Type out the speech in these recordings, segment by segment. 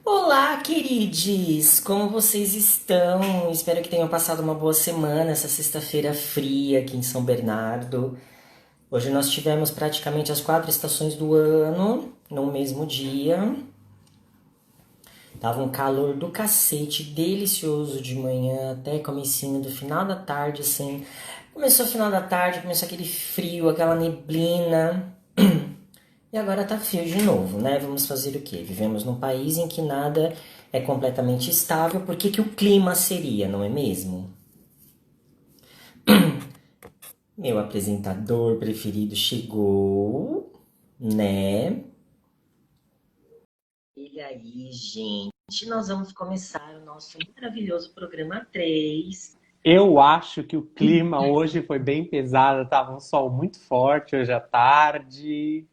Olá, queridos! Como vocês estão? Espero que tenham passado uma boa semana, essa sexta-feira fria aqui em São Bernardo. Hoje nós tivemos praticamente as 4 estações do ano no mesmo dia. Tava um calor do cacete, delicioso de manhã até comecinho do final da tarde, assim. Começou o final da tarde, começou aquele frio, aquela neblina. E agora tá frio de novo, né? Vamos fazer o quê? Vivemos num país em que nada é completamente estável, por que que o clima seria, não é mesmo? Meu apresentador preferido chegou, né? E aí, gente, nós vamos começar o nosso maravilhoso programa 3. Eu acho que o clima hoje foi bem pesado, tava um sol muito forte hoje à tarde.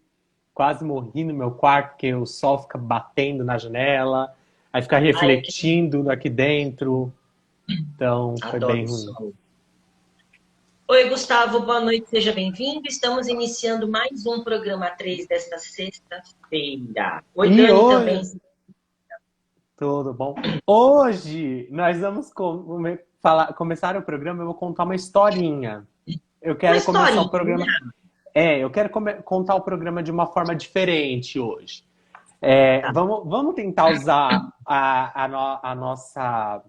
Quase morri no meu quarto porque o sol fica batendo na janela, aí fica Ai, eu que refletindo aqui dentro. Então foi adoro bem o ruim. sol. Oi, Gustavo, boa noite, seja bem-vindo. Estamos iniciando mais um programa 3 desta sexta-feira. Oi, E Dani também. hoje, tudo bom? Hoje nós vamos começar o programa, eu vou contar uma historinha. Eu Uma quero começar o historinha. programa. Eu quero contar o programa de uma forma diferente hoje. Tá. Vamos tentar usar a nossa.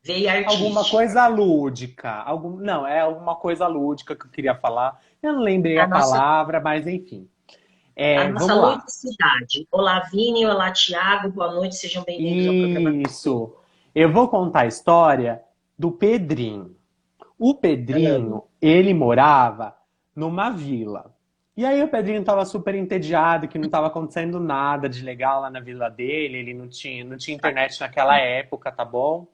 Veia Alguma artística. coisa lúdica. Não, é alguma coisa lúdica que eu queria falar. Eu não lembrei A a nossa, palavra, mas enfim. a nossa Vamos lá. ludicidade. Olá, Vini, olá, Tiago, boa noite, sejam bem-vindos ao programa. Isso. Eu vou contar a história do Pedrinho. O Ah, Pedrinho, ele morava numa vila. E aí o Pedrinho estava super entediado, que não estava acontecendo nada de legal lá na vila dele, ele não tinha internet naquela época, tá bom?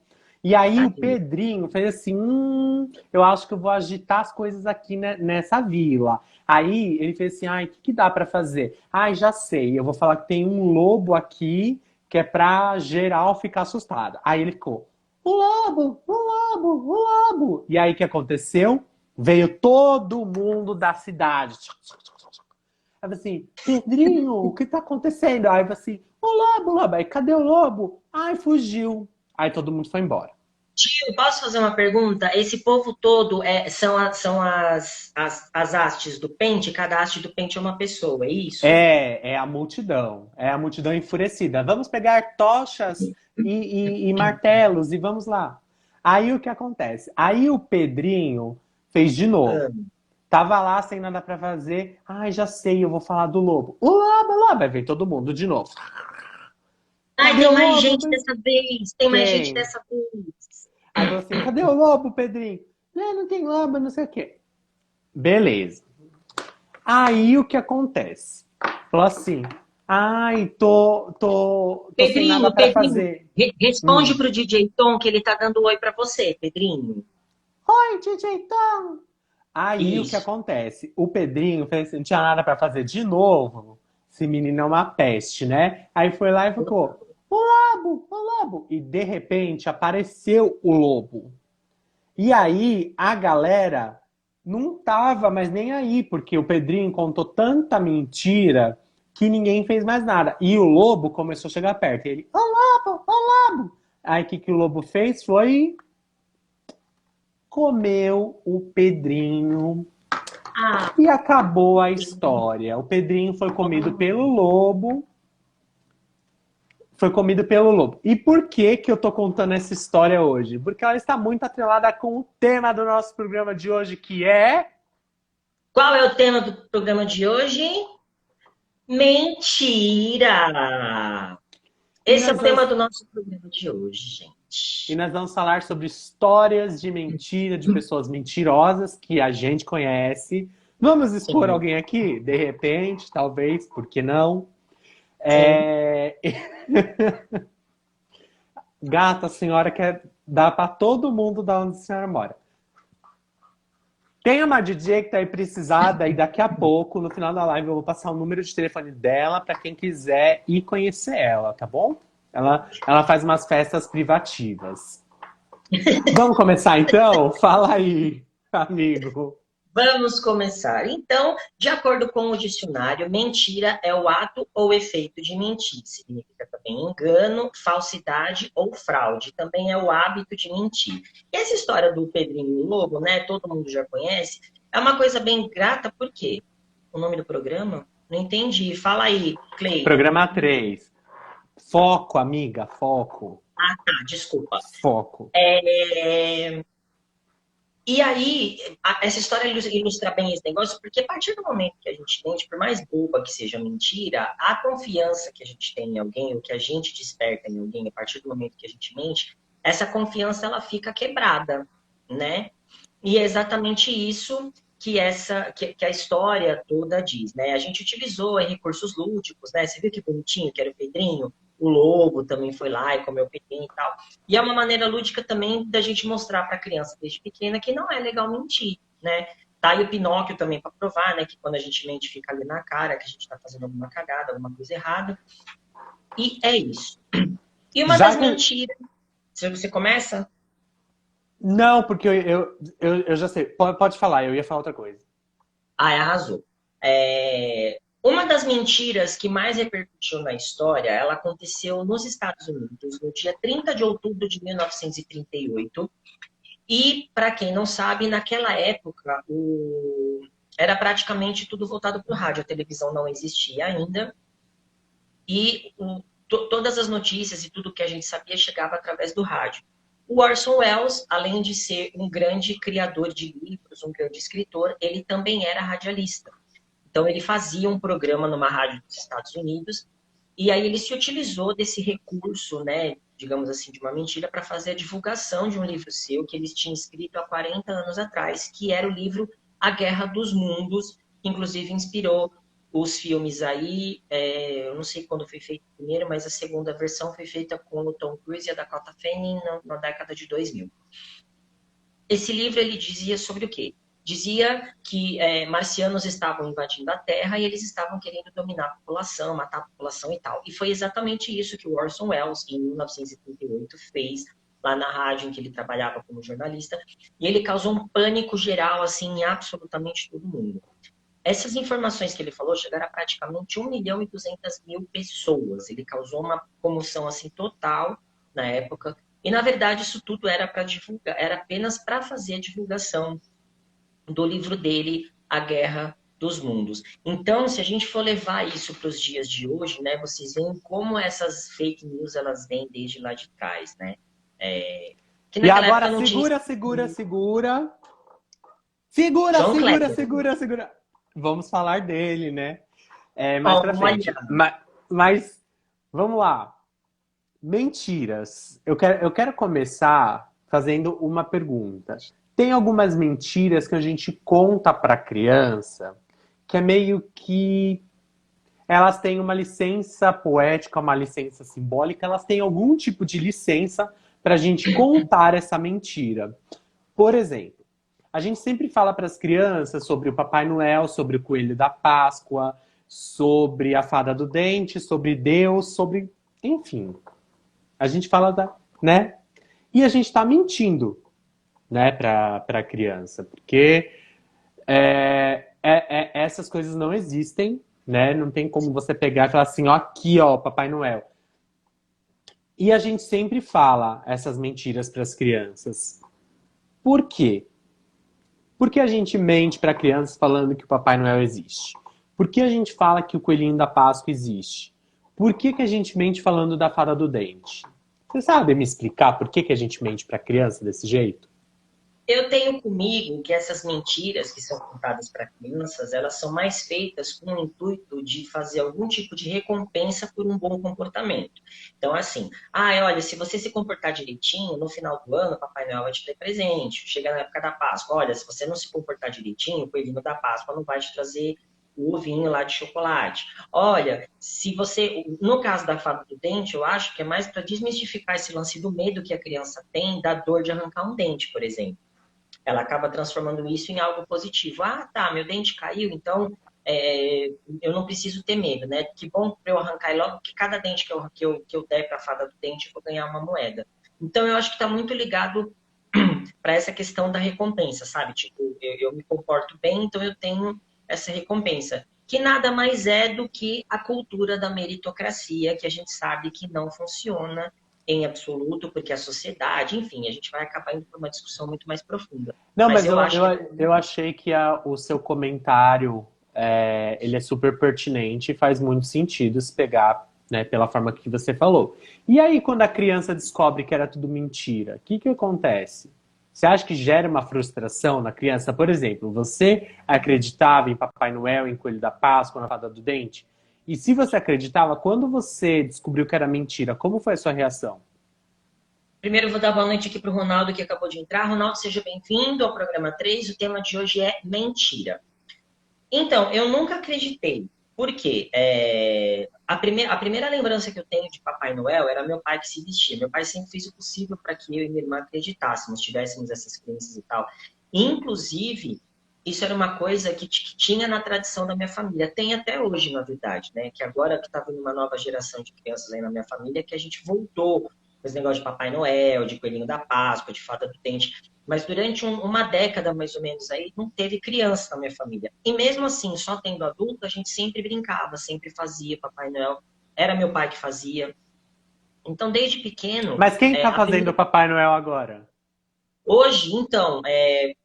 E aí o tadinho. Pedrinho fez assim, eu acho que eu vou agitar as coisas aqui nessa vila. Aí ele fez assim, ai, o que dá para fazer? Ai, já sei, eu vou falar que tem um lobo aqui que é pra geral ficar assustado. Aí ele ficou, o lobo, o lobo, o lobo. E aí o que aconteceu? Veio todo mundo da cidade. Aí eu falei assim, Pedrinho, o que tá acontecendo? Aí eu falei assim, o lobo, o lobo. Aí, cadê o lobo? Ai, fugiu. Aí todo mundo foi embora. Tio, posso fazer uma pergunta? Esse povo todo são as hastes do pente? Cada haste do pente é uma pessoa, é isso? É a multidão. É a multidão enfurecida. Vamos pegar tochas e martelos e vamos lá. Aí o que acontece? Aí o Pedrinho fez de novo. Ah. Tava lá sem nada pra fazer. Ai, já sei, eu vou falar do lobo. O lobo, o lobo. Vai ver todo mundo de novo. Ai, Cadê tem o mais lobo? gente dessa vez, tem mais gente Tem. dessa vez. Aí falou assim: cadê o lobo, Pedrinho? Não, não tem lobo, não sei o quê. Beleza. Aí o que acontece? Falou assim: ai, tô sem nada Pedrinho, pra Pedrinho, fazer. responde Hum. pro DJ Tom que ele tá dando oi pra você, Pedrinho. Oi, DJ Tom. Aí o que Isso. acontece? O Pedrinho fez assim, não tinha nada pra fazer de novo. Esse menino é uma peste, né? Aí foi lá e ficou, o lobo, o lobo. E de repente apareceu o lobo. E aí a galera não tava mais nem aí, porque o Pedrinho contou tanta mentira que ninguém fez mais nada. E o lobo começou a chegar perto. E ele, ô lobo, ô lobo. Aí o que, que o lobo fez? Foi comeu o Pedrinho. Ah, E acabou a história. O Pedrinho foi comido pelo lobo. Foi comido pelo lobo. E por que que eu tô contando essa história hoje? Porque ela está muito atrelada com o tema do nosso programa de hoje, que é. qual é o tema do programa de hoje? Mentira! E Esse é o nós tema vamos, do nosso programa de hoje, e gente. nós vamos falar sobre histórias de mentira, de pessoas mentirosas que a gente conhece. Vamos expor Sim, alguém aqui? De repente, talvez, por que não? sim. É... Gata, a senhora quer dar para todo mundo da onde a senhora mora. Tem uma DJ que tá aí precisada e daqui a pouco, no final da live, eu vou passar o número de telefone dela para quem quiser ir conhecer ela, tá bom? Ela faz umas festas privativas. Vamos começar então? Fala aí, amigo. Vamos começar. Então, de acordo com o dicionário, mentira é o ato ou efeito de mentir. Significa também engano, falsidade ou fraude. Também é o hábito de mentir. E essa história do Pedrinho e o Lobo, né? Todo mundo já conhece. É uma coisa bem grata, por quê? O nome do programa? Não entendi. Fala aí, Cleiton. Programa 3. Foco, amiga, foco. Ah, tá, desculpa. Foco. E aí, essa história ilustra bem esse negócio, porque a partir do momento que a gente mente, por mais boba que seja a mentira, a confiança que a gente tem em alguém, ou que a gente desperta em alguém, a partir do momento que a gente mente, essa confiança ela fica quebrada, né? E é exatamente isso que a história toda diz, né? A gente utilizou recursos lúdicos, né? Você viu que bonitinho que era o Pedrinho? O lobo também foi lá e comeu o Pedrinho e tal. E é uma maneira lúdica também da gente mostrar para a criança desde pequena que não é legal mentir, né? Tá aí o Pinóquio também para provar, né? Que quando a gente mente fica ali na cara, que a gente está fazendo alguma cagada, alguma coisa errada. E é isso. E uma Já das que. mentiras. Se você começa? Não, porque eu já sei. Pode falar, eu ia falar outra coisa. Ah, arrasou. Uma das mentiras que mais repercutiu na história, ela aconteceu nos Estados Unidos no dia 30 de outubro de 1938. E, para quem não sabe, naquela época era praticamente tudo voltado para o rádio. A televisão não existia ainda. E todas as notícias e tudo que a gente sabia chegava através do rádio. O Orson Welles, além de ser um grande criador de livros, um grande escritor, ele também era radialista. Então, ele fazia um programa numa rádio dos Estados Unidos, e aí ele se utilizou desse recurso, né, digamos assim, de uma mentira, para fazer a divulgação de um livro seu que ele tinha escrito há 40 anos atrás, que era o livro A Guerra dos Mundos, que inclusive inspirou os filmes aí. Eu não sei quando foi feito o primeiro, mas a segunda versão foi feita com o Tom Cruise e a Dakota Fanning na década de 2000. Esse livro ele dizia sobre o quê? Dizia que marcianos estavam invadindo a Terra e eles estavam querendo dominar a população, matar a população e tal. E foi exatamente isso que o Orson Welles, em 1938, fez lá na rádio em que ele trabalhava como jornalista. E ele causou um pânico geral assim, em absolutamente todo mundo. Essas informações que ele falou chegaram a praticamente 1.200.000 pessoas. Ele causou uma comoção assim total na época. E na verdade isso tudo era para divulgar, era apenas para fazer a divulgação do livro dele, A Guerra dos Mundos. Então, se a gente for levar isso para os dias de hoje, né, vocês veem como essas fake news elas vêm desde lá de trás, né? Que E naquela agora época não tinha. segura, segura, segura. Segura, João segura, Kleber. segura, segura. Vamos falar dele, né? Mais pra Olha, frente. Mas vamos lá. Mentiras. Eu quero começar fazendo uma pergunta. Tem algumas mentiras que a gente conta para criança que é meio que elas têm uma licença poética, uma licença simbólica, elas têm algum tipo de licença para a gente contar essa mentira. Por exemplo, a gente sempre fala para as crianças sobre o Papai Noel, sobre o Coelho da Páscoa, sobre a Fada do Dente, sobre Deus, sobre. Enfim. A gente fala da. Né? E a gente está mentindo, né, para a criança, porque essas coisas não existem, né? Não tem como você pegar e falar assim, ó, aqui, ó, Papai Noel. E a gente sempre fala essas mentiras para as crianças. Por quê? Por que a gente mente para crianças falando que o Papai Noel existe? Por que a gente fala que o Coelhinho da Páscoa existe? Por que a gente mente falando da Fada do Dente? Você sabe me explicar por que a gente mente para criança desse jeito? eu tenho comigo que essas mentiras que são contadas para crianças, elas são mais feitas com o intuito de fazer algum tipo de recompensa por um bom comportamento. Então, assim, olha, se você se comportar direitinho, no final do ano, o Papai Noel vai te dar presente. Chega na época da Páscoa, olha, se você não se comportar direitinho, o coelhinho da Páscoa não vai te trazer o ovinho lá de chocolate. Olha, se você, no caso da fada do dente, eu acho que é mais para desmistificar esse lance do medo que a criança tem da dor de arrancar um dente, por exemplo. Ela acaba transformando isso em algo positivo. Ah, tá, meu dente caiu, então eu não preciso ter medo, né? Que bom para eu arrancar e logo que cada dente que eu der para a fada do dente, eu vou ganhar uma moeda. Então, eu acho que está muito ligado para essa questão da recompensa, sabe? Tipo, eu me comporto bem, então eu tenho essa recompensa. Que nada mais é do que a cultura da meritocracia, que a gente sabe que não funciona em absoluto, porque a sociedade, enfim, a gente vai acabar indo para uma discussão muito mais profunda. Não, Mas mas eu acho que eu achei que o seu comentário ele é super pertinente e faz muito sentido se pegar, né, pela forma que você falou. E aí, quando a criança descobre que era tudo mentira, o que que acontece? Você acha que gera uma frustração na criança? Por exemplo, você acreditava em Papai Noel, em Coelho da Páscoa, na Fada do Dente? E se você acreditava, quando você descobriu que era mentira, como foi a sua reação? primeiro eu vou dar boa noite aqui para o Ronaldo, que acabou de entrar. Ronaldo, seja bem-vindo ao programa 3. O tema de hoje é mentira. Então, eu nunca acreditei. Por quê? A primeira lembrança que eu tenho de Papai Noel era meu pai que se vestia. Meu pai sempre fez o possível para que eu e minha irmã acreditássemos, tivéssemos essas crenças e tal. Inclusive, isso era uma coisa que tinha na tradição da minha família. Tem até hoje, na verdade, né? Que agora que está vindo uma nova geração de crianças aí na minha família, que a gente voltou com esse negócio de Papai Noel, de Coelhinho da Páscoa, de Fada do Dente. Mas durante uma década, mais ou menos, aí, não teve criança na minha família. E mesmo assim, só tendo adulto, a gente sempre brincava, sempre fazia Papai Noel. Era meu pai que fazia. Então, desde pequeno, Mas quem tá a fazendo o primeira... Papai Noel agora? Hoje, então,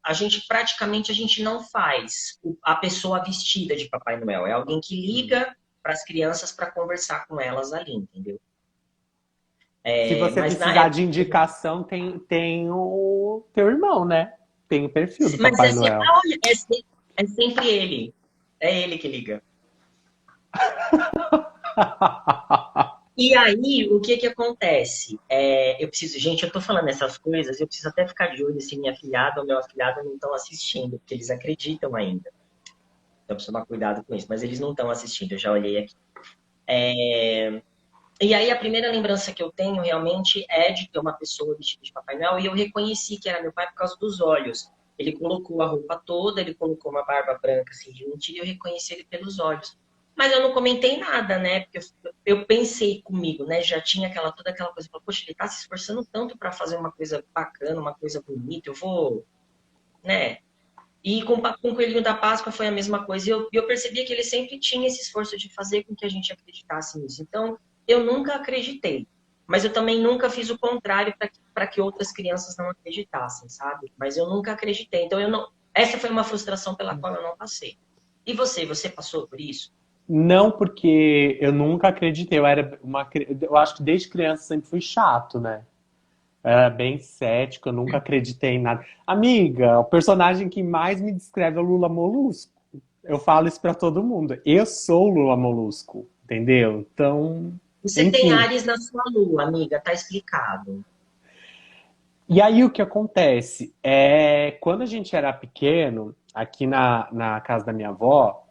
a gente praticamente a gente não faz a pessoa vestida de Papai Noel. É alguém que liga para as crianças para conversar com elas ali, entendeu? Se você Mas na precisar época... de indicação, tem o teu irmão, né? Tem o perfil do Mas Papai Noel. olha, é sempre ele. É ele que liga. E aí, o que que acontece? Eu preciso, gente, eu tô falando essas coisas, eu preciso até ficar de olho se minha afilhada ou meu afilhado não estão assistindo, porque eles acreditam ainda. Então, eu preciso tomar cuidado com isso, mas eles não estão assistindo, eu já olhei aqui. E aí, a primeira lembrança que eu tenho realmente é de ter uma pessoa vestida de Papai Noel, e eu reconheci que era meu pai por causa dos olhos. Ele colocou a roupa toda, ele colocou uma barba branca assim de mentira, e eu reconheci ele pelos olhos. Mas eu não comentei nada, né? Porque eu pensei comigo, né? Já tinha toda aquela coisa, poxa, ele tá se esforçando tanto para fazer uma coisa bacana, uma coisa bonita, eu vou, né? E com o Coelhinho da Páscoa foi a mesma coisa. E eu percebia que ele sempre tinha esse esforço de fazer com que a gente acreditasse nisso. Então, eu nunca acreditei. Mas eu também nunca fiz o contrário para que outras crianças não acreditassem, sabe? Mas eu nunca acreditei. Então, eu não. Essa foi uma frustração pela qual eu não passei. E você passou por isso? Não, porque eu nunca acreditei. Eu acho que desde criança sempre fui chato, né? Eu era bem cético, eu nunca acreditei em nada. Amiga, o personagem que mais me descreve é o Lula Molusco. Eu falo isso pra todo mundo. Eu sou o Lula Molusco, entendeu? Então, Você tem enfim. Ares na sua lua, amiga, tá explicado. E aí o que acontece? Quando a gente era pequeno, aqui na casa da minha avó,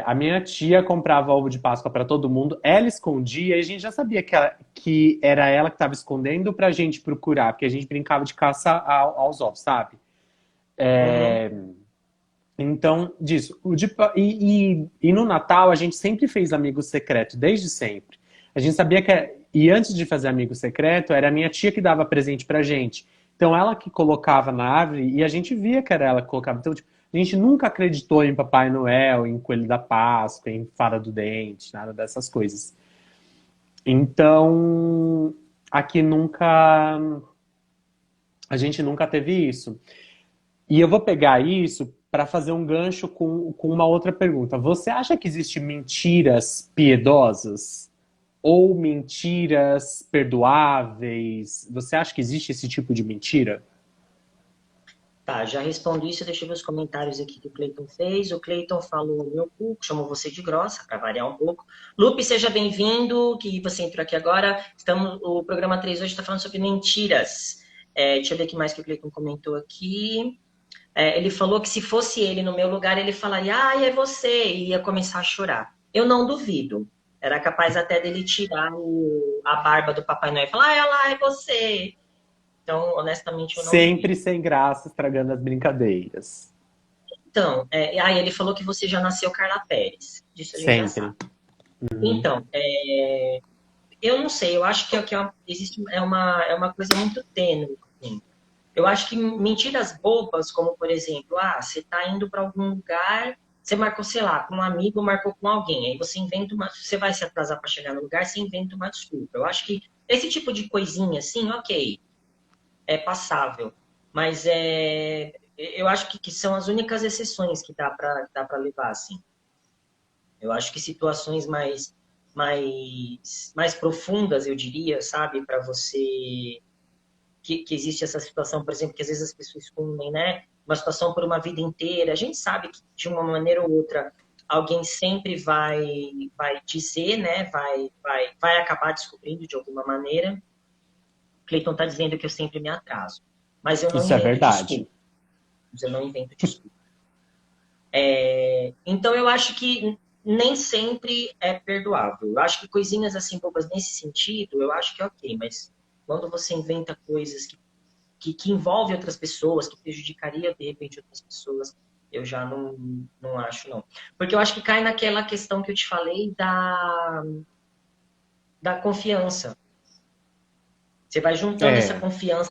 a minha tia comprava ovo de Páscoa para todo mundo, ela escondia e a gente já sabia que era ela que estava escondendo pra gente procurar, porque a gente brincava de caça aos ovos, sabe? Uhum. Então, disso. E no Natal a gente sempre fez amigo secreto, desde sempre. A gente sabia e antes de fazer amigo secreto, era a minha tia que dava presente pra gente. Então ela que colocava na árvore e a gente via que era ela que colocava. Então, tipo, a gente nunca acreditou em Papai Noel, em Coelho da Páscoa, em Fada do Dente, nada dessas coisas. Então, aqui nunca. A gente nunca teve isso. E eu vou pegar isso para fazer um gancho com uma outra pergunta. Você acha que existem mentiras piedosas? Ou mentiras perdoáveis? Você acha que existe esse tipo de mentira? Tá, já respondi isso, deixa eu ver os comentários aqui que o Cleiton fez. O Cleiton falou meu cu, chamou você de grossa, para variar um pouco. Lupe, seja bem-vindo, que você entrou aqui agora. O programa 3 hoje está falando sobre mentiras. Deixa eu ver o que mais que o Cleiton comentou aqui. Ele falou que se fosse ele no meu lugar, ele falaria, é você, e ia começar a chorar. Eu não duvido. Era capaz até dele tirar a barba do Papai Noel e falar, olha lá, é você. Então, honestamente, eu não Sempre duvido. sem graça, estragando as brincadeiras. Então, ele falou que você já nasceu Carla Pérez. Disso a gente já Sempre. sabe. Uhum. Então, eu não sei, eu acho que existe, é uma coisa muito tênue assim. Eu acho que mentiras bobas, como por exemplo, você tá indo para algum lugar, você marcou, sei lá, com um amigo, marcou com alguém, aí você inventa você vai se atrasar para chegar no lugar, você inventa uma desculpa. Eu acho que esse tipo de coisinha assim, ok, é passável, mas eu acho que são as únicas exceções que dá para levar assim. Eu acho que situações mais profundas, eu diria, sabe, para você que existe essa situação, por exemplo, que às vezes as pessoas escondem, né? Uma situação por uma vida inteira. A gente sabe que de uma maneira ou outra alguém sempre vai dizer, né? Vai acabar descobrindo de alguma maneira. Cleiton está dizendo que eu sempre me atraso, mas eu não Isso é invento verdade. desculpa. Eu não invento desculpa. Então eu acho que nem sempre é perdoável. Eu acho que coisinhas assim bobas nesse sentido, eu acho que é ok, mas quando você inventa coisas que envolve outras pessoas, que prejudicaria, de repente, outras pessoas, eu já não acho, não. Porque eu acho que cai naquela questão que eu te falei da confiança. Você vai juntando essa É, confiança,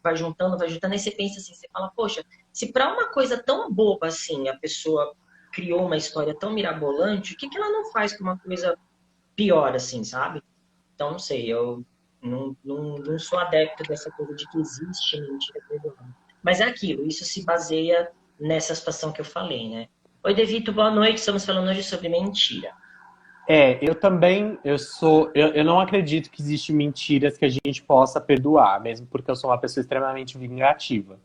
vai juntando, aí você pensa assim, você fala, poxa, se para uma coisa tão boba assim, a pessoa criou uma história tão mirabolante, o que que ela não faz com uma coisa pior, assim, sabe? Então, não sei, eu não sou adepto dessa coisa de que existe mentira perdoável. Mas é aquilo, isso se baseia nessa situação que eu falei, né? Oi, Devito, boa noite. Estamos falando hoje sobre mentira. eu também, eu não acredito que existe mentiras que a gente possa perdoar, mesmo porque eu sou uma pessoa extremamente vingativa.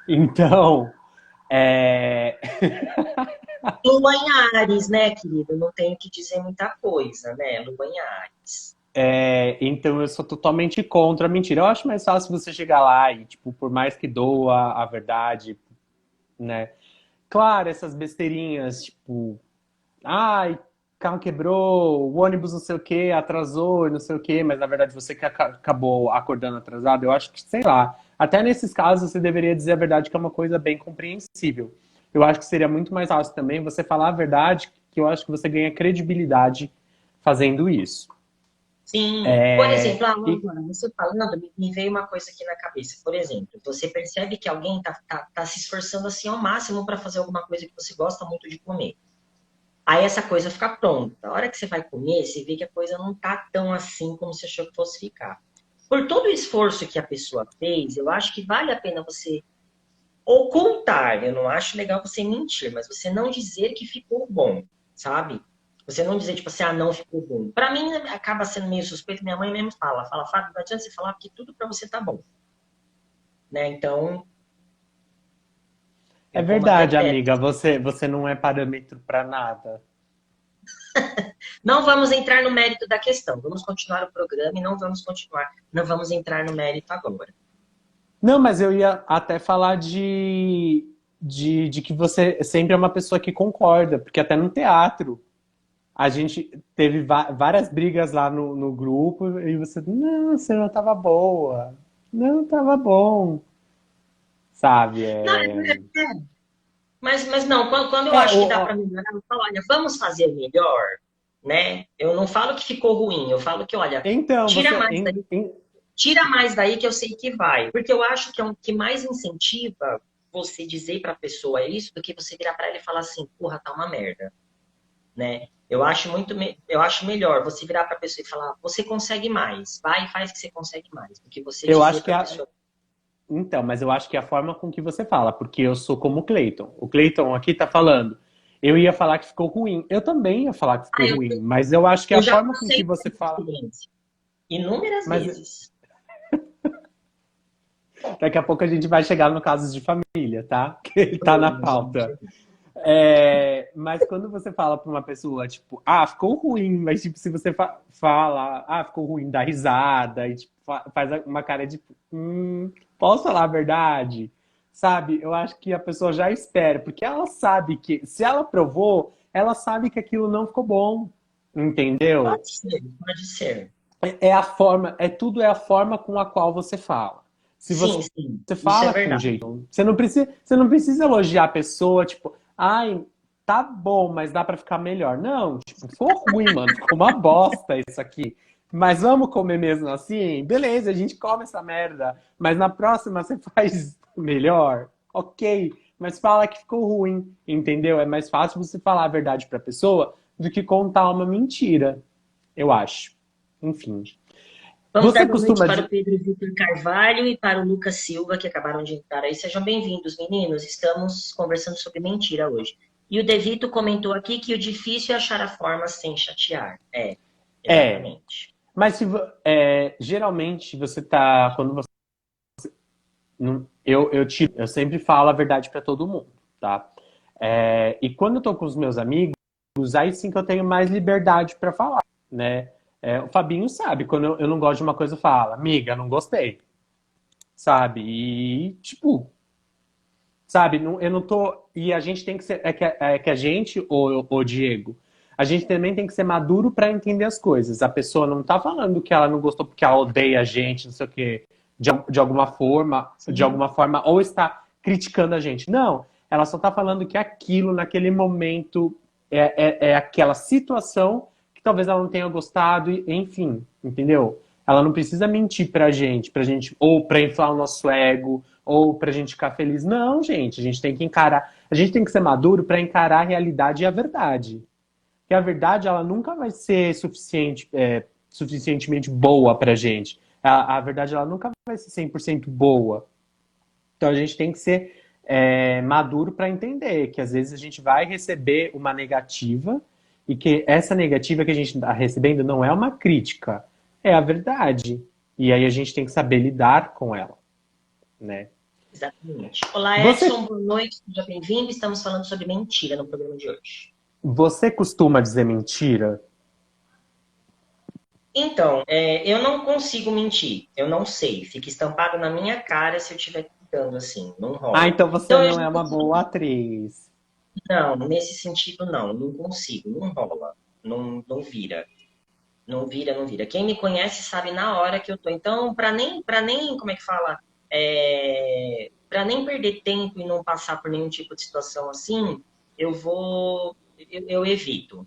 Então, é, Lua em Ares, né, querido? Não tenho que dizer muita coisa, né? Lua em Ares. então eu sou totalmente contra a mentira. Eu acho mais fácil você chegar lá e, tipo, por mais que doa a verdade, né? Claro, essas besteirinhas, tipo, ai, carro quebrou, o ônibus não sei o que, atrasou e não sei o que, mas na verdade você que acabou acordando atrasado, eu acho que, sei lá, até nesses casos você deveria dizer a verdade, que é uma coisa bem compreensível. Eu acho que seria muito mais fácil também você falar a verdade, que eu acho que você ganha credibilidade fazendo isso. Sim, por exemplo, É, e, agora, você falando, me veio uma coisa aqui na cabeça. Por exemplo, você percebe que alguém tá se esforçando assim ao máximo para fazer alguma coisa que você gosta muito de comer. Aí essa coisa fica pronta. A hora que você vai comer, você vê que a coisa não tá tão assim como você achou que fosse ficar. Por todo o esforço que a pessoa fez, eu acho que vale a pena você ocultar. Eu não acho legal você mentir, mas você não dizer que ficou bom, sabe? Você não dizer, tipo assim, não ficou bom. Pra mim, acaba sendo meio suspeito. Minha mãe mesmo fala, Fábio, não adianta você falar porque tudo pra você tá bom, né? Então, é eu como até verdade, pé. amiga, você não é parâmetro para nada. Não vamos entrar no mérito da questão. Vamos continuar o programa e não vamos entrar no mérito agora. Não, mas eu ia até falar de que você sempre é uma pessoa que concorda, porque até no teatro a gente teve várias brigas lá no grupo e você, não, você não tava boa, não tava bom, sabe? Não, mas não, quando eu É, acho que dá para melhorar, eu falo, olha, vamos fazer melhor, né? Eu não falo que ficou ruim, eu falo que, olha, então, tira você. mais daí, tira mais daí que eu sei que vai. Porque eu acho que é o que mais incentiva você dizer para a pessoa isso do que você virar para ela e falar assim, porra, tá uma merda, né? Eu acho melhor você virar para a pessoa e falar, você consegue mais, vai e faz que você consegue mais, do que você eu dizer acho que para a a, pessoa. Então, mas eu acho que é a forma com que você fala, porque eu sou como o Cleiton. O Cleiton aqui tá falando. Eu ia falar que ficou ruim. Eu também ia falar que ficou Eu, ruim, mas eu acho que a eu já forma com que passei por você essa fala. experiência inúmeras Mas vezes. daqui a pouco a gente vai chegar no casos de família, tá? Que tá na Vamos, pauta. vamos. Mas quando você fala pra uma pessoa, tipo, ficou ruim, mas tipo, se você fala, ficou ruim, dá risada, e tipo, faz uma cara de, posso falar a verdade? Sabe? Eu acho que a pessoa já espera, porque ela sabe que, se ela provou, ela sabe que aquilo não ficou bom, entendeu? Pode ser, pode ser. É a forma, tudo é a forma com a qual você fala. Se você Sim, sim, você isso é fala com verdade. jeito, você não precisa elogiar a pessoa, tipo, ai, tá bom, mas dá pra ficar melhor. Não, tipo, ficou ruim, mano, ficou uma bosta isso aqui. Mas vamos comer mesmo assim? Beleza, a gente come essa merda. Mas na próxima você faz melhor? Ok. Mas fala que ficou ruim, entendeu? É mais fácil você falar a verdade pra pessoa do que contar uma mentira, eu acho. Enfim. Vamos dar Você boa noite costuma. para o Pedro Vitor Carvalho e para o Lucas Silva, que acabaram de entrar aí. Sejam bem-vindos, meninos. Estamos conversando sobre mentira hoje. E o Devito comentou aqui que o difícil é achar a forma sem chatear. É, É, exatamente. mas geralmente você tá. Quando você. Eu sempre falo a verdade pra todo mundo, tá? E quando eu tô com os meus amigos, aí sim que eu tenho mais liberdade pra falar, né? O Fabinho sabe, quando eu não gosto de uma coisa, eu falo, amiga, não gostei, sabe? E, tipo, sabe, eu não tô. E a gente tem que ser. É que a gente, o Diego, a gente também tem que ser maduro pra entender as coisas. A pessoa não tá falando que ela não gostou porque ela odeia a gente, não sei o quê, de Sim, alguma forma, ou está criticando a gente. Não, ela só tá falando que aquilo, naquele momento, é aquela situação que talvez ela não tenha gostado, enfim, entendeu? Ela não precisa mentir pra gente, ou pra inflar o nosso ego, ou pra gente ficar feliz. Não, gente, a gente tem que encarar, a gente tem que ser maduro pra encarar a realidade e a verdade. Que a verdade, ela nunca vai ser suficientemente boa pra gente. A verdade, ela nunca vai ser 100% boa. Então a gente tem que ser maduro para entender que às vezes a gente vai receber uma negativa e que essa negativa que a gente está recebendo não é uma crítica, é a verdade. E aí a gente tem que saber lidar com ela, né? exatamente. Olá, Você, Edson, boa noite, seja bem-vindo. Estamos falando sobre mentira no programa de hoje. você costuma dizer mentira? Então, eu não consigo mentir, eu não sei. Fica estampado na minha cara se eu estiver tentando assim, não Ah, rola. então você Então, eu não é uma boa atriz. não, nesse sentido não, não consigo, não rola, não vira, não vira, não vira. Quem me conhece sabe na hora que eu tô. Então, para nem, como é que fala, para nem perder tempo e não passar por nenhum tipo de situação assim, eu evito.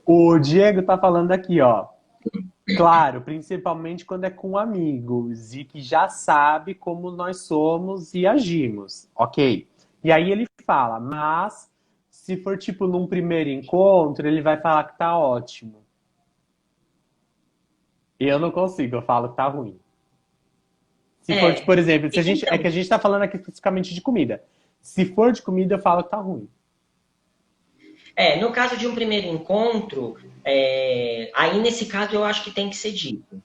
O Diego tá falando aqui, ó. Claro, principalmente quando é com amigos e que já sabe como nós somos e agimos, ok? E aí ele fala, mas se for tipo num primeiro encontro, ele vai falar que tá ótimo. Eu não consigo, eu falo que tá ruim. Se for, tipo, É, por exemplo, se a gente, é que então, a gente tá falando aqui especificamente de comida. Se for de comida, eu falo que tá ruim. no caso de um primeiro encontro, aí nesse caso eu acho que tem que ser dito.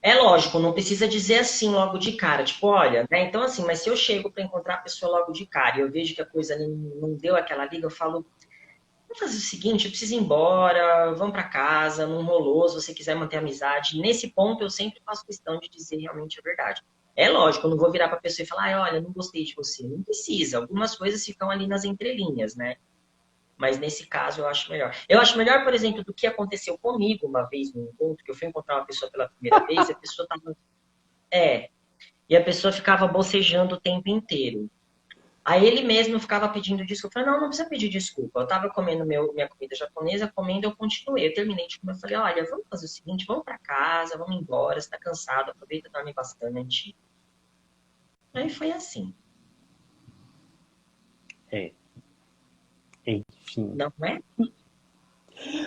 É lógico, não precisa dizer assim logo de cara, tipo, olha, né? Então, assim, mas se eu chego para encontrar a pessoa logo de cara e eu vejo que a coisa não deu aquela liga, eu falo, vamos fazer o seguinte, eu preciso ir embora, vamos para casa, não rolou, se você quiser manter a amizade. Nesse ponto, eu sempre faço questão de dizer realmente a verdade. É lógico, eu não vou virar para a pessoa e falar, ai, olha, não gostei de você. Não precisa, algumas coisas ficam ali nas entrelinhas, né? Mas nesse caso eu acho melhor. Eu acho melhor, por exemplo, do que aconteceu comigo uma vez no encontro, que eu fui encontrar uma pessoa pela primeira vez, e a pessoa tava. É, e a pessoa ficava bocejando o tempo inteiro. Aí ele mesmo ficava pedindo desculpa. Eu falei, não, não precisa pedir desculpa. Eu tava comendo minha comida japonesa, comendo, eu continuei. Eu terminei de comer, eu falei, olha, vamos fazer o seguinte, vamos para casa, vamos embora, você tá cansado, aproveita e dorme bastante. Aí foi assim, É, enfim. não é?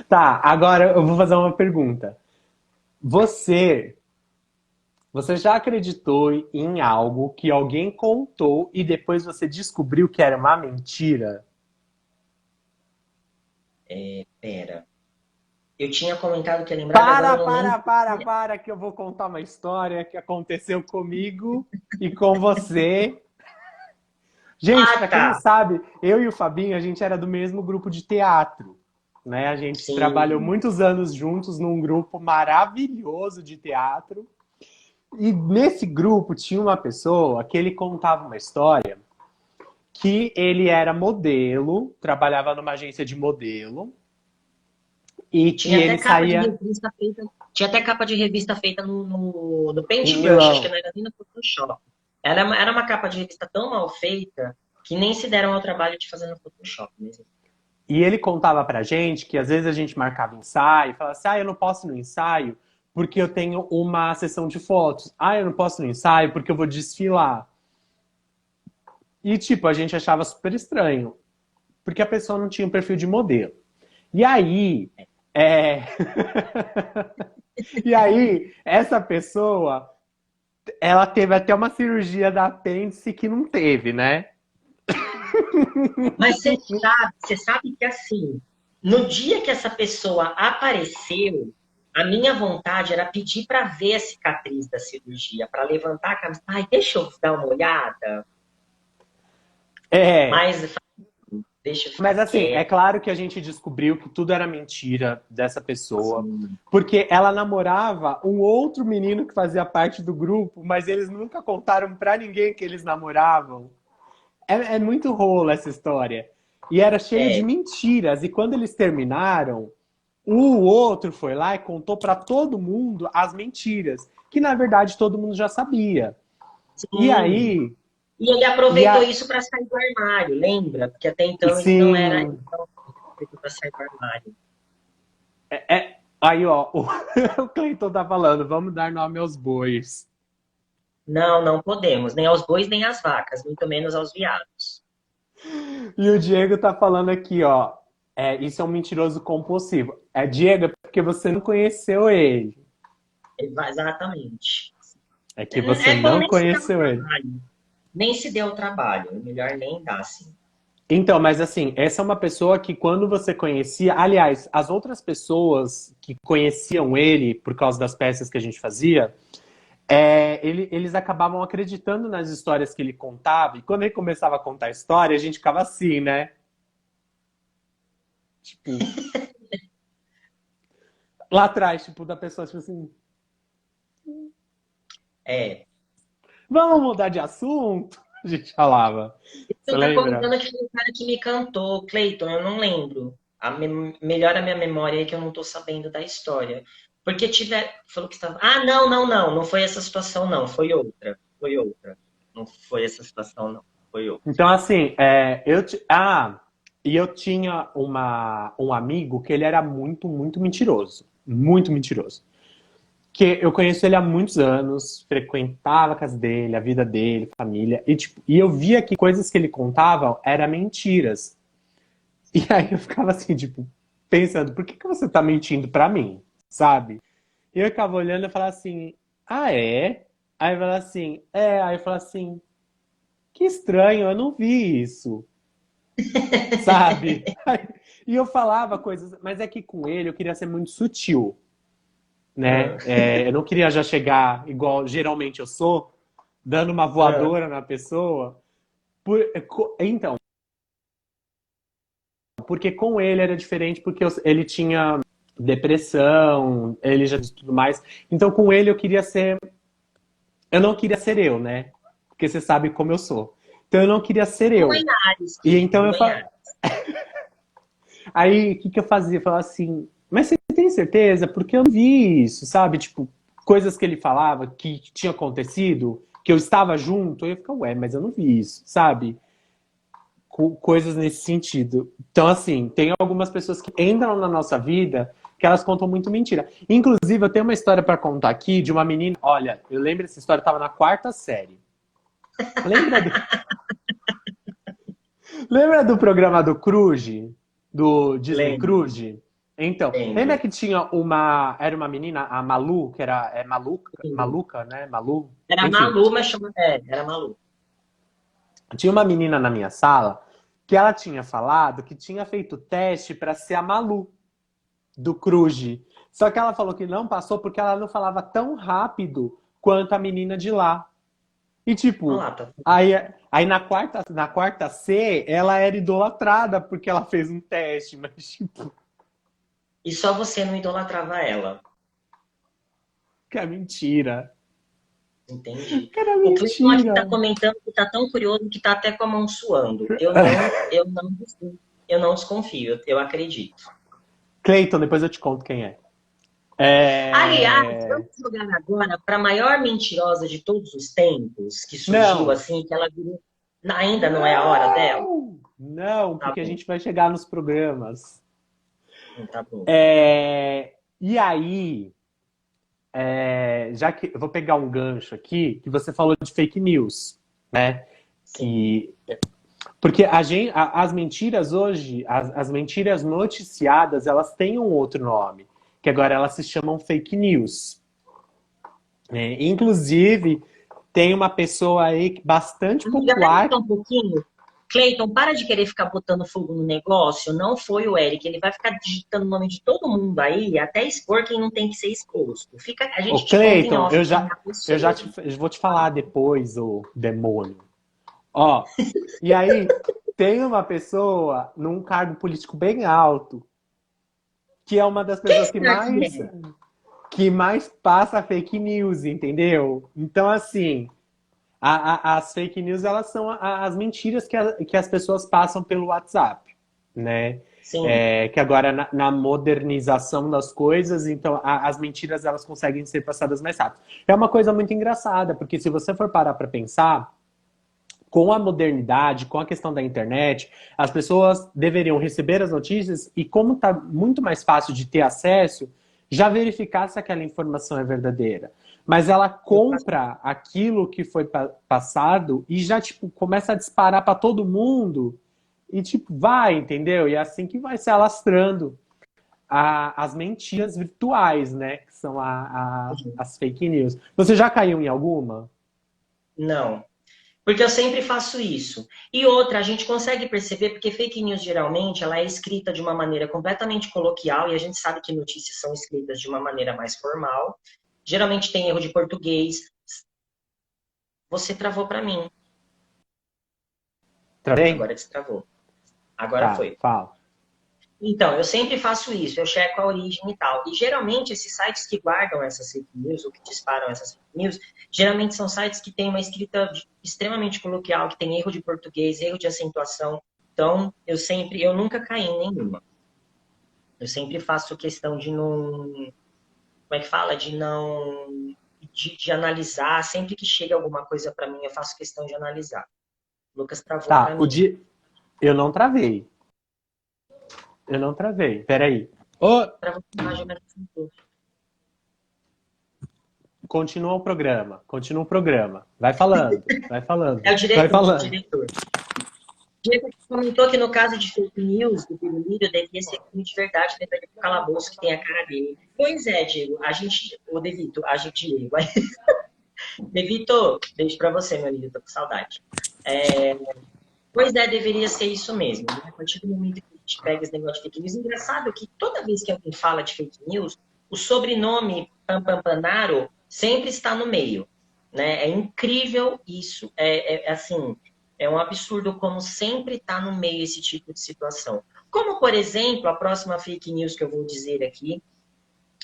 Tá, agora eu vou fazer uma pergunta. Você Você já acreditou em algo que alguém contou e depois você descobriu que era uma mentira? Pera. Eu tinha comentado que ia lembrar, agora eu não lembro. Que eu vou contar uma história que aconteceu comigo e com você. Gente, Ah, pra quem tá. não sabe, eu e o Fabinho, a gente era do mesmo grupo de teatro, né? A gente trabalhou Sim. muitos anos juntos num grupo maravilhoso de teatro. E nesse grupo tinha uma pessoa que ele contava uma história que ele era modelo, trabalhava numa agência de modelo, e que Tinha até ele capa de saía revista feita. Tinha até capa de revista feita no em Paintbrush, acho que Milão. não era nem no Photoshop. Era uma capa de revista tão mal feita que nem se deram ao trabalho de fazer no Photoshop mesmo. E ele contava pra gente que às vezes a gente marcava ensaio e falava assim, eu não posso ir no ensaio porque eu tenho uma sessão de fotos. Eu não posso ir no ensaio porque eu vou desfilar. E tipo, a gente achava super estranho, porque a pessoa não tinha um perfil de modelo. E aí, e aí, essa pessoa, ela teve até uma cirurgia da apêndice que não teve, né? Mas você sabe que assim, no dia que essa pessoa apareceu, a minha vontade era pedir para ver a cicatriz da cirurgia, para levantar a cabeça. Ai, deixa eu dar uma olhada. É, Mas deixa eu mas ficar assim, é quieto. claro que a gente descobriu que tudo era mentira dessa pessoa, Assim. porque ela namorava um outro menino que fazia parte do grupo, mas eles nunca contaram pra ninguém que eles namoravam. É muito rolo essa história. E era cheio de É, mentiras. E quando eles terminaram, o outro foi lá e contou pra todo mundo as mentiras, que na verdade todo mundo já sabia. E sim. aí, E ele e aproveitou a, isso para sair do armário, lembra? Porque até então ele não era sim, para sair do armário. aí ó, o Cleiton tá falando, vamos dar nome aos bois. Não, não podemos, nem aos bois nem às vacas, muito menos aos viados. E o Diego tá falando aqui, ó, isso é um mentiroso compulsivo. Diego, é porque você não conheceu ele. Exatamente. É que você É bom não nem se dar o conheceu ele. trabalho. Nem se deu o trabalho. É melhor nem dar, assim. Então, mas assim, essa é uma pessoa que quando você conhecia, aliás, as outras pessoas que conheciam ele por causa das peças que a gente fazia, eles acabavam acreditando nas histórias que ele contava, e quando ele começava a contar a história, a gente ficava assim, né? Tipo, lá atrás, tipo, da pessoa, tipo assim, É. vamos mudar de assunto? A gente falava. Você Você tá lembra? contando que foi o cara que me cantou, Cleiton, eu não lembro. Melhora a minha memória aí que eu não tô sabendo da história. Porque tiver. Falou que estava. Ah, não, não, não. Não foi essa situação, não. Foi outra. Foi outra. Não foi essa situação, não. Foi outra. Então, assim, e eu tinha um amigo que ele era muito, muito mentiroso. Muito mentiroso. Que eu conheço ele há muitos anos, frequentava a casa dele, a vida dele, família, e, tipo, e eu via que coisas que ele contava eram mentiras. E aí eu ficava assim, tipo, pensando, por que que você tá mentindo pra mim? Sabe? E eu ficava olhando e falava assim, é? Aí eu falava assim, aí eu falava assim, que estranho, eu não vi isso. Sabe? E eu falava coisas, mas é que com ele eu queria ser muito sutil, né? Ah, Eu não queria já chegar igual geralmente eu sou, dando uma ah. voadora na pessoa. Então, porque com ele era diferente, porque ele tinha depressão, ele já disse tudo mais. Então com ele eu não queria ser eu, né? Porque você sabe como eu sou. Então eu não queria ser Não em eu. Ares, E querido. então Não em Ares. aí, o que que eu fazia? Eu falava assim, mas você tem certeza? Porque eu não vi isso, sabe? Tipo, coisas que ele falava que tinha acontecido, que eu estava junto, eu ia ficar, ué, mas eu não vi isso, sabe? Coisas nesse sentido. Então, assim, tem algumas pessoas que entram na nossa vida que elas contam muito mentira. Inclusive, eu tenho uma história para contar aqui de uma menina. Olha, eu lembro dessa história, eu tava na quarta série. Lembra do, lembra do programa do Cruz? Do Disney Lembro, Cruz? Então, lembra lembro. que tinha era uma menina, a Malu, que era maluca, né? Malu. Era Enfim, Malu, mas chama. É, era Malu. tinha uma menina na minha sala que ela tinha falado que tinha feito teste para ser a Malu do Cruz. Só que ela falou que não passou porque ela não falava tão rápido quanto a menina de lá. E Olha tipo, lá, tá. aí na quarta C, ela era idolatrada porque ela fez um teste, mas tipo, E só você não idolatrava ela. que é mentira. Entendi. Que era O Cleiton aqui mentira. está comentando que está tão curioso que está até com a mão suando. Eu não desconfio, eu acredito. Cleiton, depois eu te conto quem é. Aliás, vamos jogar agora para a maior mentirosa de todos os tempos, que surgiu Não. assim, que ela virou. Ainda não é a hora dela? Não, Tá porque a bom, gente vai chegar nos programas. tá bom. E aí, já que eu vou pegar um gancho aqui, que você falou de fake news, né? Sim. Que porque as mentiras hoje, as mentiras noticiadas, elas têm um outro nome, que agora elas se chamam fake news. Inclusive, tem uma pessoa aí bastante Amiga, peraí popular. só um pouquinho. Cleiton, para de querer ficar botando fogo no negócio. Não foi o Eric. Ele vai ficar digitando o nome de todo mundo aí, até expor quem não tem que ser exposto. Fica, a Ô, gente te conta em Cleiton, off quem é a pessoa. eu vou te falar depois, o demônio. Ó, e aí tem uma pessoa num cargo político bem alto, que é uma das Quem pessoas será que é? que mais passa fake news, entendeu? Então, assim, as fake news, elas são as mentiras que as pessoas passam pelo WhatsApp, né? Sim. Que agora, na modernização das coisas, então, as mentiras, elas conseguem ser passadas mais rápido. É uma coisa muito engraçada, porque se você for parar para pensar, com a modernidade, com a questão da internet, as pessoas deveriam receber as notícias e, como está muito mais fácil de ter acesso, já verificar se aquela informação é verdadeira. Mas ela compra aquilo que foi passado e já tipo começa a disparar para todo mundo e tipo vai, entendeu? E é assim que vai se alastrando as mentiras virtuais, né? Que são as fake news. Você já caiu em alguma? Não. Porque eu sempre faço isso. E outra, a gente consegue perceber, porque fake news geralmente ela é escrita de uma maneira completamente coloquial, e a gente sabe que notícias são escritas de uma maneira mais formal. Geralmente tem erro de português. Você travou para mim. Travei? Agora destravou. Agora Tá, foi. fala. Então, eu sempre faço isso, eu checo a origem e tal. E geralmente esses sites que guardam essas fake news, ou que disparam essas fake news, geralmente são sites que têm uma escrita extremamente coloquial, que tem erro de português, erro de acentuação. Então, eu nunca caí em nenhuma. Eu sempre faço questão de não, como é que fala? De não, de analisar. Sempre que chega alguma coisa para mim, eu faço questão de analisar. O Lucas travou Tá, para mim. eu não travei. Eu não travei. Peraí. Ô, Travou a imagem, mas não. continua o programa. Continua o programa. Vai falando. Vai falando. É o Vai diretor, o falando. diretor. Diego comentou que no caso de fake news do Pirulírio, devia ser crime de verdade, depende do calabouço que tem a cara dele. Pois é, Diego, o Devito, a gente, Diego. Devito, beijo pra você, meu lindo, tô com saudade. Pois é, deveria ser isso mesmo. Né? A partir do momento que a gente pega esse negócio de fake news, engraçado que toda vez que alguém fala de fake news, o sobrenome Pampampanaro sempre está no meio. Né? É incrível isso. Assim, é um absurdo como sempre está no meio esse tipo de situação. Como, por exemplo, a próxima fake news que eu vou dizer aqui,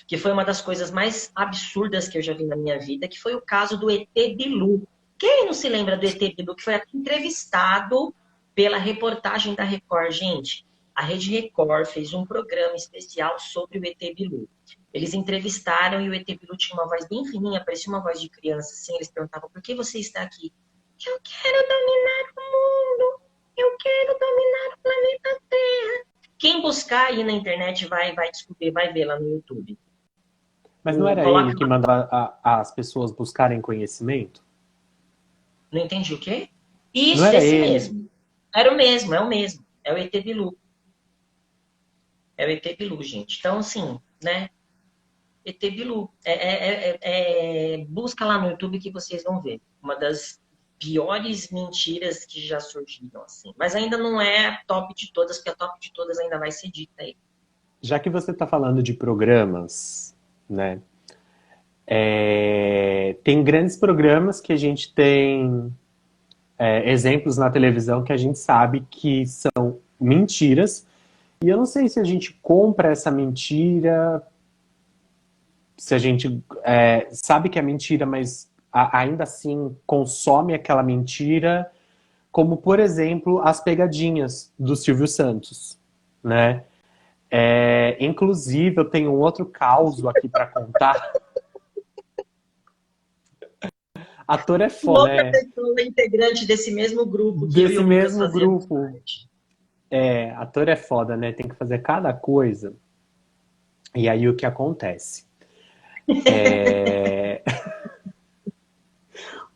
que foi uma das coisas mais absurdas que eu já vi na minha vida, que foi o caso do ET Bilu. Quem não se lembra do ET Bilu, que foi entrevistado pela reportagem da Record? Gente, a Rede Record fez um programa especial sobre o ET Bilu. Eles entrevistaram e o ET Bilu tinha uma voz bem fininha, parecia uma voz de criança, assim. Eles perguntavam, por que você está aqui? Eu quero dominar o mundo, eu quero dominar o planeta Terra. Quem buscar aí na internet vai descobrir, vai ver lá no YouTube. Mas não era Coloca. ele que mandava as pessoas buscarem conhecimento? Não entendi o quê? Não Isso, era esse ele? mesmo. Era o mesmo, é o mesmo. É o ET Bilu. É o ET Bilu, gente. Então, assim, né? ET Bilu. Busca lá no YouTube que vocês vão ver. Uma das piores mentiras que já surgiram, assim. Mas ainda não é a top de todas, porque a top de todas ainda vai ser dita aí. Já que você está falando de programas, né? Tem grandes programas que a gente tem exemplos na televisão que a gente sabe que são mentiras. E eu não sei se a gente compra essa mentira, se a gente sabe que é mentira, mas ainda assim consome aquela mentira, como, por exemplo, as pegadinhas do Silvio Santos, né? Inclusive, eu tenho um outro caos aqui para contar. Ator é foda, Outra né? pessoa integrante desse mesmo grupo que eu e Desse o Lucas mesmo fazíamos grupo. parte. Ator é foda, né? Tem que fazer cada coisa. E aí o que acontece? É,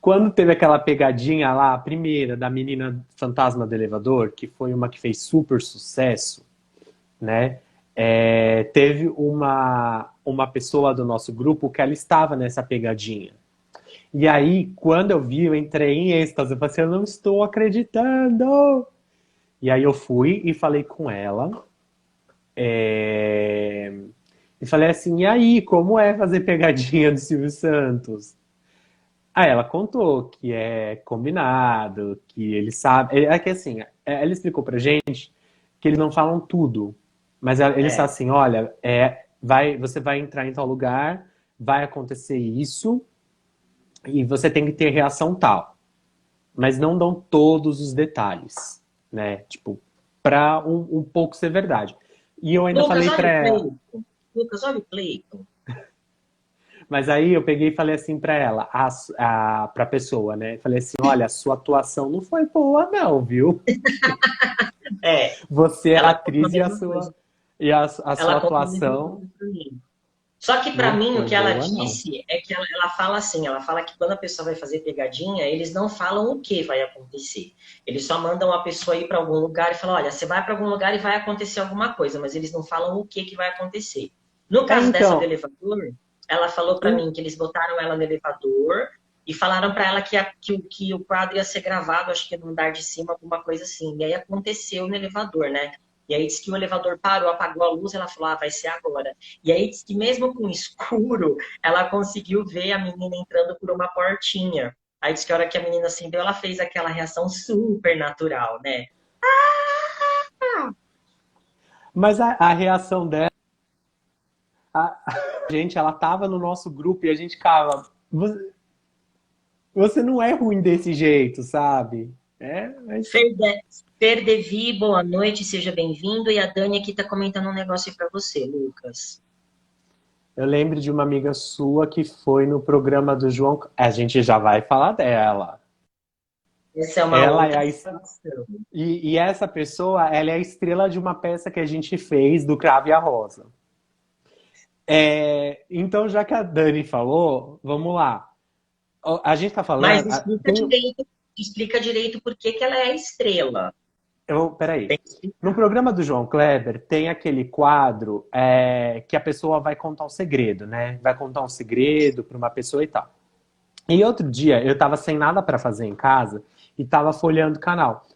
Quando teve aquela pegadinha lá, a primeira, da menina fantasma do elevador, que foi uma que fez super sucesso, né? Teve uma pessoa do nosso grupo que ela estava nessa pegadinha. E aí, quando eu vi, eu entrei em êxtase. Eu falei assim, eu não estou acreditando! E aí eu fui e falei com ela. E falei assim, e aí, como é fazer pegadinha do Silvio Santos? Aí ela contou que é combinado, que ele sabe. É que assim, ela explicou pra gente que eles não falam tudo. Mas eles falam É. assim, olha, você vai entrar em tal lugar, vai acontecer isso, e você tem que ter reação tal. Mas não dão todos os detalhes, né? Tipo, pra um pouco ser verdade. E eu ainda Lucas, falei olha pra o ela, Cleiton. Lucas, olha o Cleiton. mas aí eu peguei e falei assim pra ela, pra pessoa, né? Falei assim, olha, a sua atuação não foi boa não, viu? É, Você é a ela contou a atriz e mesma coisa. a sua Ela contou a mesma atuação coisa pra mim. Só que pra não mim o foi que ela boa, não. disse é que ela fala assim, ela fala que quando a pessoa vai fazer pegadinha, eles não falam o que vai acontecer. Eles só mandam a pessoa ir para algum lugar e falam, olha, você vai para algum lugar e vai acontecer alguma coisa, mas eles não falam o que vai acontecer. No caso dessa do Então, elevador, ela falou para mim que eles botaram ela no elevador e falaram para ela que o quadro ia ser gravado, acho que no andar de cima, alguma coisa assim. E aí aconteceu no elevador, né? E aí disse que o elevador parou, apagou a luz, ela falou, vai ser agora. E aí disse que mesmo com escuro, ela conseguiu ver a menina entrando por uma portinha. Aí disse que a hora que a menina acendeu, ela fez aquela reação super natural, né? mas a reação dela, a gente, ela tava no nosso grupo e a gente ficava, você não é ruim desse jeito, sabe? Mas Fer Devi, boa noite, seja bem-vindo. E a Dani aqui tá comentando um negócio aí pra você, Lucas. eu lembro de uma amiga sua que foi no programa do João, a gente já vai falar dela. Essa é uma Ela é outra a situação. e essa pessoa, ela é a estrela de uma peça que a gente fez do Cravo e a Rosa. Então, já que a Dani falou, vamos lá. A gente tá Mas falando. Tem, explica direito por que que ela é a estrela. peraí. Tem que No explicar. programa do João Kleber, tem aquele quadro que a pessoa vai contar um segredo, né? Vai contar um segredo para uma pessoa e tal. E outro dia, eu tava sem nada para fazer em casa e tava folheando o canal.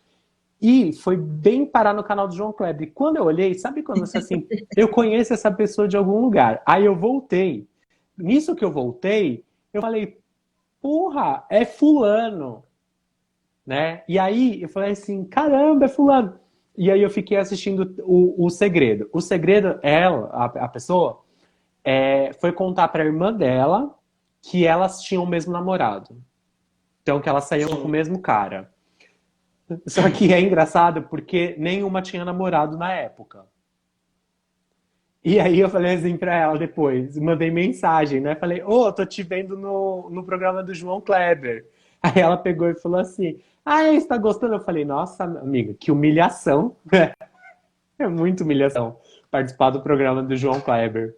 E foi bem parar no canal do João Kleber. E quando eu olhei, sabe quando você assim, eu conheço essa pessoa de algum lugar. Aí eu voltei. Nisso que eu voltei, eu falei, porra, é fulano, né? E aí eu falei assim, caramba, é fulano. E aí eu fiquei assistindo o Segredo. O Segredo, ela, a pessoa, foi contar pra irmã dela que elas tinham o mesmo namorado. Então que elas saíam com o Sim. mesmo cara. Só que é engraçado porque nenhuma tinha namorado na época. E aí eu falei assim pra ela depois, mandei mensagem, né? Falei, ô, tô te vendo no programa do João Kleber. Aí ela pegou e falou assim, você tá gostando? Eu falei, nossa, amiga, que humilhação. É muita humilhação participar do programa do João Kleber.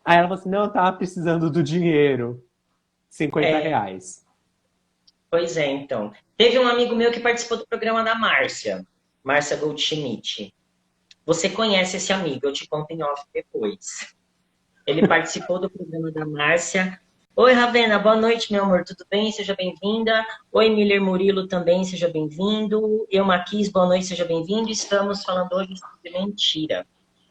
Aí ela falou assim, não, eu tava precisando do dinheiro. 50 É, reais. pois é, então. Teve um amigo meu que participou do programa da Márcia Goldschmidt. Você conhece esse amigo, eu te conto em off depois. Ele participou do programa da Márcia. Oi, Ravena, boa noite, meu amor, tudo bem? Seja bem-vinda. Oi, Miller Murilo também, seja bem-vindo. Eu, Maquis, boa noite, seja bem-vindo. Estamos falando hoje sobre mentira.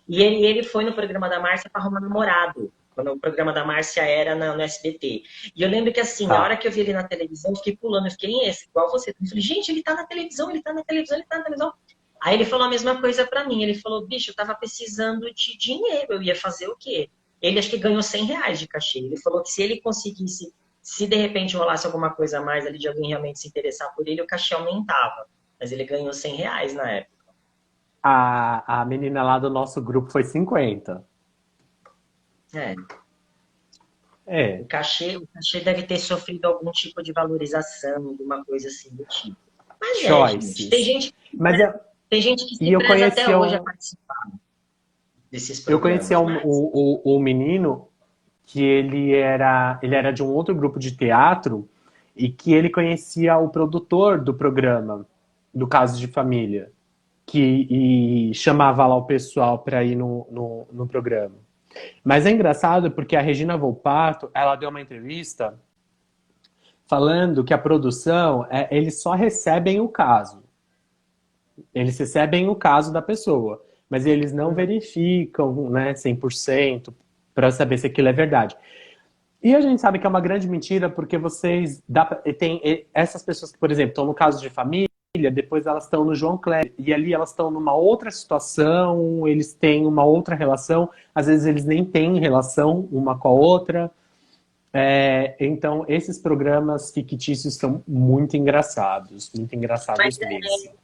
E ele foi no programa da Márcia para arrumar namorado, quando o programa da Márcia era no SBT. E eu lembro que, assim, a Tá. hora que eu vi ele na televisão, eu fiquei pulando, eu fiquei em esse, igual você. Eu falei, gente, ele tá na televisão, ele tá na televisão, ele tá na televisão. Aí ele falou a mesma coisa para mim. Ele falou, bicho, eu tava precisando de dinheiro, eu ia fazer o quê? Ele acho que ganhou 100 reais de cachê. Ele falou que se ele conseguisse, se de repente rolasse alguma coisa a mais ali de alguém realmente se interessar por ele, o cachê aumentava. Mas ele ganhou 100 reais na época. A menina lá do nosso grupo foi 50. É. É, O cachê deve ter sofrido algum tipo de valorização, alguma coisa assim do tipo. Mas gente, tem choices. gente. Mas Tem gente que E se eu preza até conhecia hoje a um, participar desses eu conhecia programas, mas um menino que ele era de um outro grupo de teatro e que ele conhecia o produtor do programa, do Caso de Família, que e chamava lá o pessoal para ir no programa. Mas é engraçado porque a Regina Volpato, ela deu uma entrevista falando que a produção, eles só recebem o caso. Eles recebem o caso da pessoa, mas eles não verificam, né, 100% para saber se aquilo é verdade. E a gente sabe que é uma grande mentira porque essas pessoas que, por exemplo, estão no Caso de Família, depois elas estão no João Kleber, e ali elas estão numa outra situação, eles têm uma outra relação, às vezes eles nem têm relação uma com a outra. Então, esses programas fictícios são muito Mas engraçados mesmo.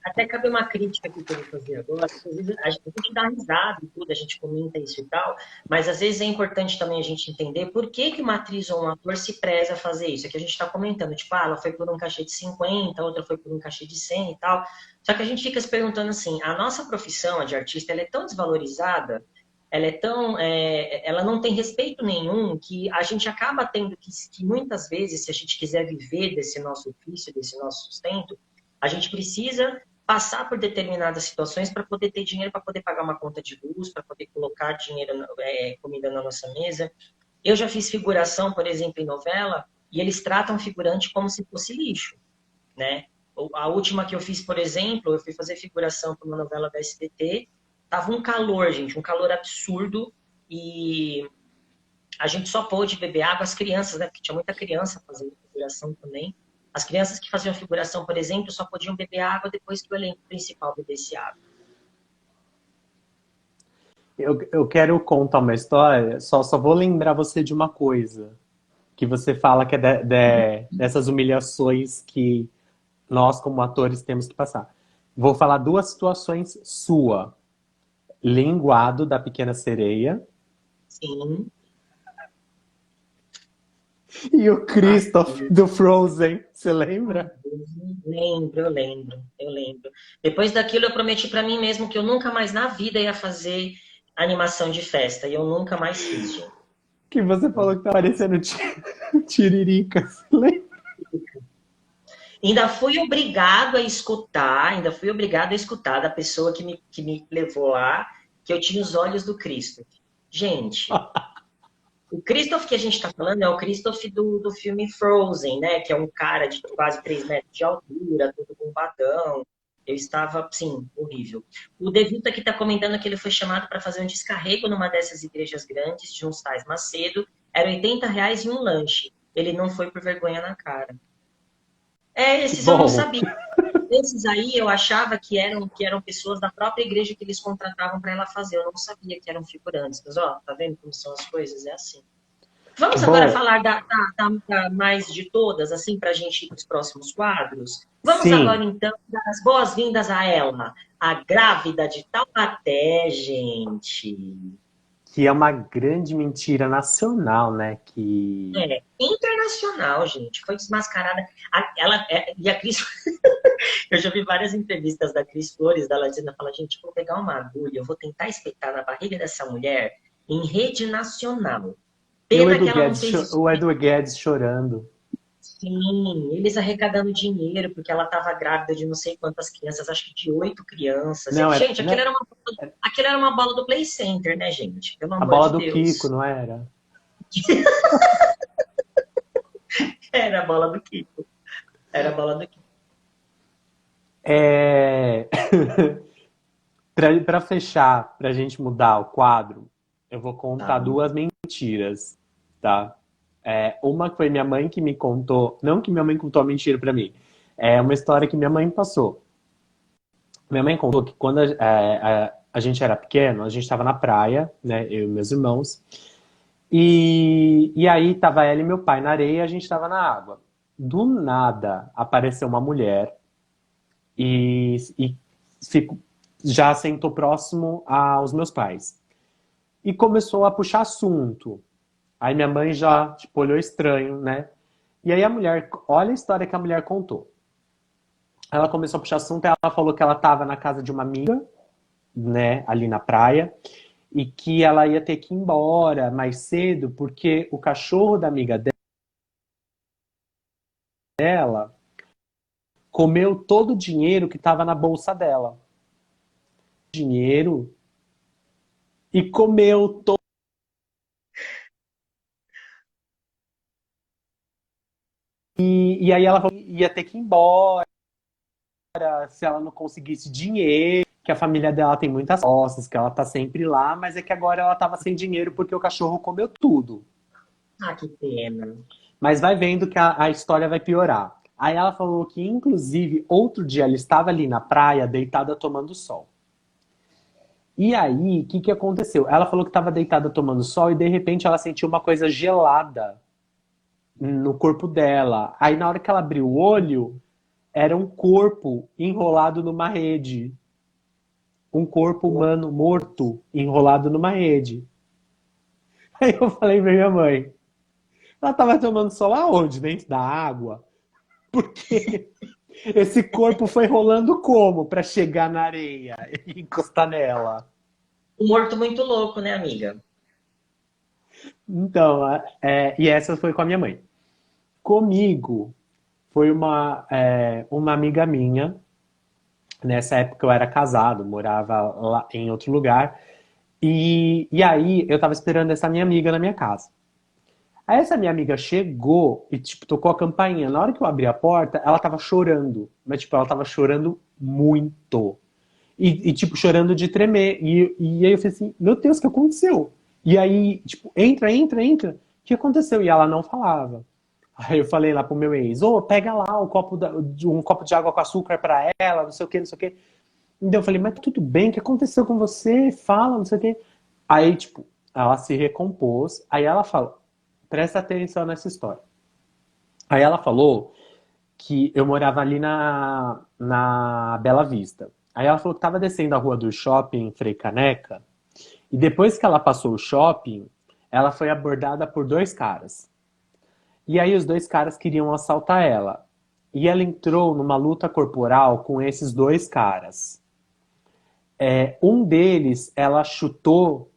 até cabe uma crítica aqui que eu vou fazer agora, porque às vezes a gente dá risada e tudo, a gente comenta isso e tal, mas às vezes é importante também a gente entender por que que uma atriz ou um ator se preza a fazer isso. É que a gente está comentando, tipo, ela foi por um cachê de 50, outra foi por um cachê de 100 e tal. Só que a gente fica se perguntando assim, a nossa profissão, a de artista, ela é tão desvalorizada, ela é tão, ela não tem respeito nenhum, que a gente acaba tendo que muitas vezes, se a gente quiser viver desse nosso ofício, desse nosso sustento, a gente precisa passar por determinadas situações para poder ter dinheiro, para poder pagar uma conta de luz, para poder colocar dinheiro, comida na nossa mesa. Eu já fiz figuração, por exemplo, em novela, e eles tratam figurante como se fosse lixo, né? A última que eu fiz, por exemplo, eu fui fazer figuração para uma novela da SBT, tava um calor, gente, um calor absurdo, e a gente só pôde beber água, as crianças, né? Porque tinha muita criança fazendo figuração também. As crianças que faziam figuração, por exemplo, só podiam beber água depois que o elenco principal bebesse água. Eu quero contar uma história, só vou lembrar você de uma coisa, que você fala que é dessas humilhações que nós, como atores, temos que passar. Vou falar duas situações sua. Linguado da Pequena Sereia Sim. e o Ah, Kristoff do Frozen. Você lembra? eu lembro. Depois daquilo eu prometi para mim mesmo que eu nunca mais na vida ia fazer animação de festa. E eu nunca mais fiz, gente. Que você falou que tá parecendo Tiririca. Você lembra? Ainda fui obrigado a escutar da pessoa que me levou lá, que eu tinha os olhos do Cristo. Gente, o Christoph que a gente está falando é o Christoph do filme Frozen, né? Que é um cara de quase 3 metros de altura, todo bombadão. Eu estava, assim, horrível. O Devito aqui está comentando que ele foi chamado para fazer um descarrego numa dessas igrejas grandes, de uns tais Macedo. Era R$ 80 e um lanche. Ele não foi por vergonha na cara. Que Esses eu não bom. sabia. Esses aí eu achava que eram pessoas da própria igreja que eles contratavam para ela fazer. Eu não sabia que eram figurantes. Mas, ó, tá vendo como são as coisas? É assim. Vamos agora Bom, falar da mais de todas, assim, para a gente ir para os próximos quadros? Vamos agora, sim, então, dar as boas-vindas a ela, a grávida de Taubaté, gente. que é uma grande mentira nacional, né? Que Internacional, gente. Foi desmascarada. E a Cris, eu já vi várias entrevistas da Cris Flores, dela dizendo, fala, gente, vou pegar uma agulha, eu vou tentar espetar na barriga dessa mulher em rede nacional. e Pena que ela não fez isso. O Edu Guedes chorando. Sim, eles arrecadando dinheiro, porque ela estava grávida de não sei quantas crianças, acho que de 8 crianças. Não, Gente, né, aquilo era uma bola do Play Center, né, gente? Pelo a amor bola de do Kiko, Deus. não era? Era a bola do Kiko. Era a bola do Kiko. É... Para fechar, pra gente mudar o quadro, eu vou contar Tá. duas mentiras, tá? Uma foi minha mãe que me contou, não que minha mãe contou a mentira pra mim, é uma história que minha mãe passou. Minha mãe contou que quando a gente era pequeno, a gente estava na praia, né, eu e meus irmãos, e aí tava ela e meu pai na areia e a gente estava na água. Do nada apareceu uma mulher e ficou, já sentou próximo aos meus pais. E começou a puxar assunto. Aí minha mãe já, tipo, olhou estranho, né? E aí a mulher, olha a história que a mulher contou. Ela começou a puxar assunto, ela falou que ela estava na casa de uma amiga, né, ali na praia, e que ela ia ter que ir embora mais cedo, porque o cachorro da amiga dela comeu todo o dinheiro que estava na bolsa dela. Dinheiro e comeu todo. E aí ela falou que ia ter que ir embora se ela não conseguisse dinheiro, que a família dela tem muitas costas, que ela tá sempre lá, mas é que agora ela tava sem dinheiro porque o cachorro comeu tudo. Ah, que pena. Mas vai vendo que a história vai piorar. Aí ela falou que, inclusive, outro dia ela estava ali na praia, deitada tomando sol. E aí, o que, que aconteceu? Ela falou que estava deitada tomando sol e de repente ela sentiu uma coisa gelada no corpo dela. Aí na hora que ela abriu o olho, era um corpo enrolado numa rede. Um corpo humano morto enrolado numa rede. Aí eu falei pra minha mãe, ela tava tomando sol aonde? Dentro da água? Porque esse corpo foi rolando como para chegar na areia e encostar nela? Um morto muito louco, né, amiga? Então, e essa foi com a minha mãe. Comigo foi uma amiga minha. Nessa época eu era casado, morava lá em outro lugar. E aí eu tava esperando essa minha amiga na minha casa. Aí essa minha amiga chegou e, tipo, tocou a campainha. Na hora que eu abri a porta, ela tava chorando. Mas, tipo, ela tava chorando muito. Tipo, chorando de tremer. E aí eu falei assim, meu Deus, o que aconteceu? E aí, tipo, entra, entra, entra. O que aconteceu? E ela não falava. Aí eu falei lá pro meu ex, ô, pega lá um copo de água com açúcar pra ela, não sei o que, não sei o que. Então eu falei, mas tudo bem, o que aconteceu com você? Fala, não sei o que. Aí, tipo, ela se recompôs. Aí ela falou, presta atenção nessa história. Aí ela falou que eu morava ali na Bela Vista. Aí ela falou que tava descendo a rua do shopping Frei Caneca. E depois que ela passou o shopping, ela foi abordada por dois caras. E aí os dois caras queriam assaltar ela. E ela entrou numa luta corporal com esses dois caras. Um deles, ela chutou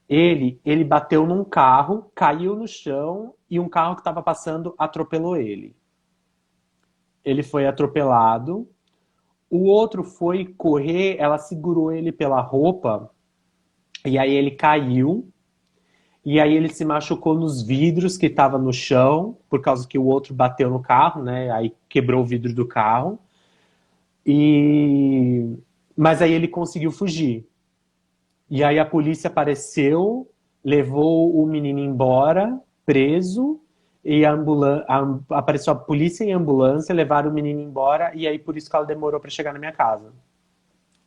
ele bateu num carro, caiu no chão e um carro que estava passando atropelou ele. Ele foi atropelado. O outro foi correr, ela segurou ele pela roupa e aí ele caiu. E aí ele se machucou nos vidros que estava no chão, por causa que o outro bateu no carro, né? Aí quebrou o vidro do carro. Mas aí ele conseguiu fugir. E aí a polícia apareceu, levou o menino embora, preso, e apareceu a polícia e a ambulância, levaram o menino embora, e aí por isso que ela demorou para chegar na minha casa.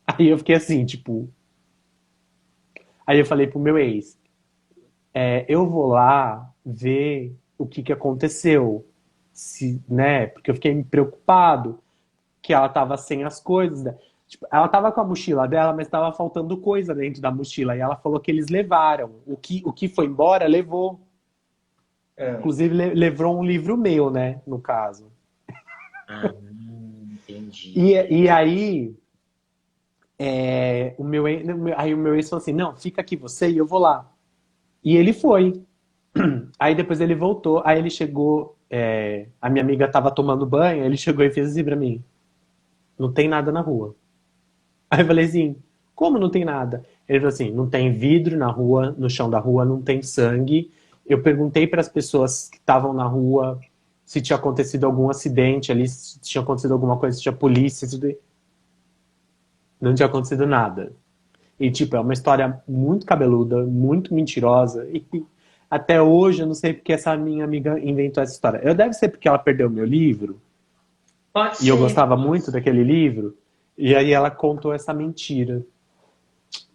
Aí eu fiquei assim, tipo. Aí eu falei pro meu ex, eu vou lá ver o que que aconteceu. Se, né? Porque eu fiquei preocupado que ela tava sem as coisas, né? Tipo, ela tava com a mochila dela, mas tava faltando coisa dentro da mochila. E ela falou que eles levaram. O que foi embora, levou. Ah, Inclusive, levou um livro meu, né? No caso. entendi. E aí, aí o meu ex falou assim: não, fica aqui você e eu vou lá. E ele foi. Aí depois ele voltou. Aí ele chegou. A minha amiga tava tomando banho. Ele chegou e fez assim pra mim: não tem nada na rua. Aí eu falei assim, como não tem nada? Ele falou assim, não tem vidro na rua, no chão da rua, não tem sangue. Eu perguntei para as pessoas que estavam na rua se tinha acontecido algum acidente ali, se tinha acontecido alguma coisa, se tinha polícia, não tinha acontecido nada. E, tipo, é uma história muito cabeluda, muito mentirosa. E até hoje eu não sei porque essa minha amiga inventou essa história. Eu deve ser porque ela perdeu meu livro, Pode e eu ser. gostava muito daquele livro, e aí ela contou essa mentira.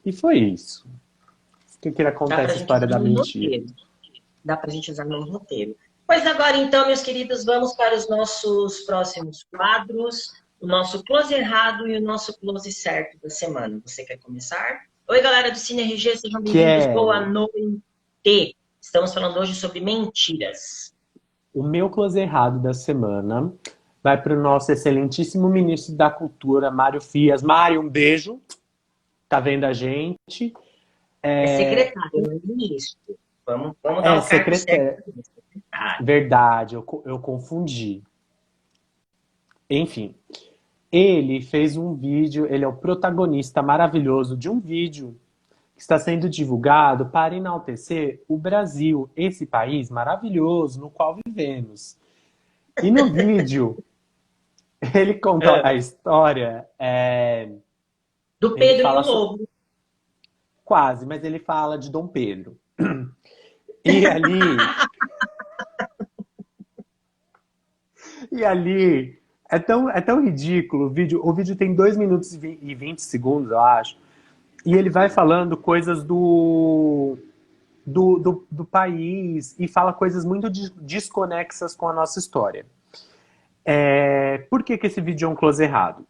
E foi isso. Que queria Dá contar pra essa gente história usar da no mentira. roteiro. Dá pra gente usar no roteiro. Pois agora, então, meus queridos, vamos para os nossos próximos quadros. O nosso close errado e o nosso close certo da semana. Você quer começar? Oi, galera do Cine RG, sejam bem-vindos. Boa Quero. noite. Estamos falando hoje sobre mentiras. O meu close errado da semana vai para o nosso excelentíssimo ministro da Cultura, Mário Frias. Mário, um beijo. Tá vendo a gente? É secretário, não é ministro. Vamos dar É, o cargo certo secretário. para secretário. Verdade, eu confundi. Enfim, ele fez um vídeo, ele é o protagonista maravilhoso de um vídeo que está sendo divulgado para enaltecer o Brasil, esse país maravilhoso no qual vivemos. E no vídeo, ele conta a Ah, história, do ele Pedro e o fala Lobo. quase, mas ele fala de Dom Pedro. E ali, e ali é tão ridículo o vídeo tem 2 minutos e 20 segundos, eu acho. E ele vai falando coisas do país e fala coisas muito desconexas com a nossa história. Por que esse vídeo é um close errado?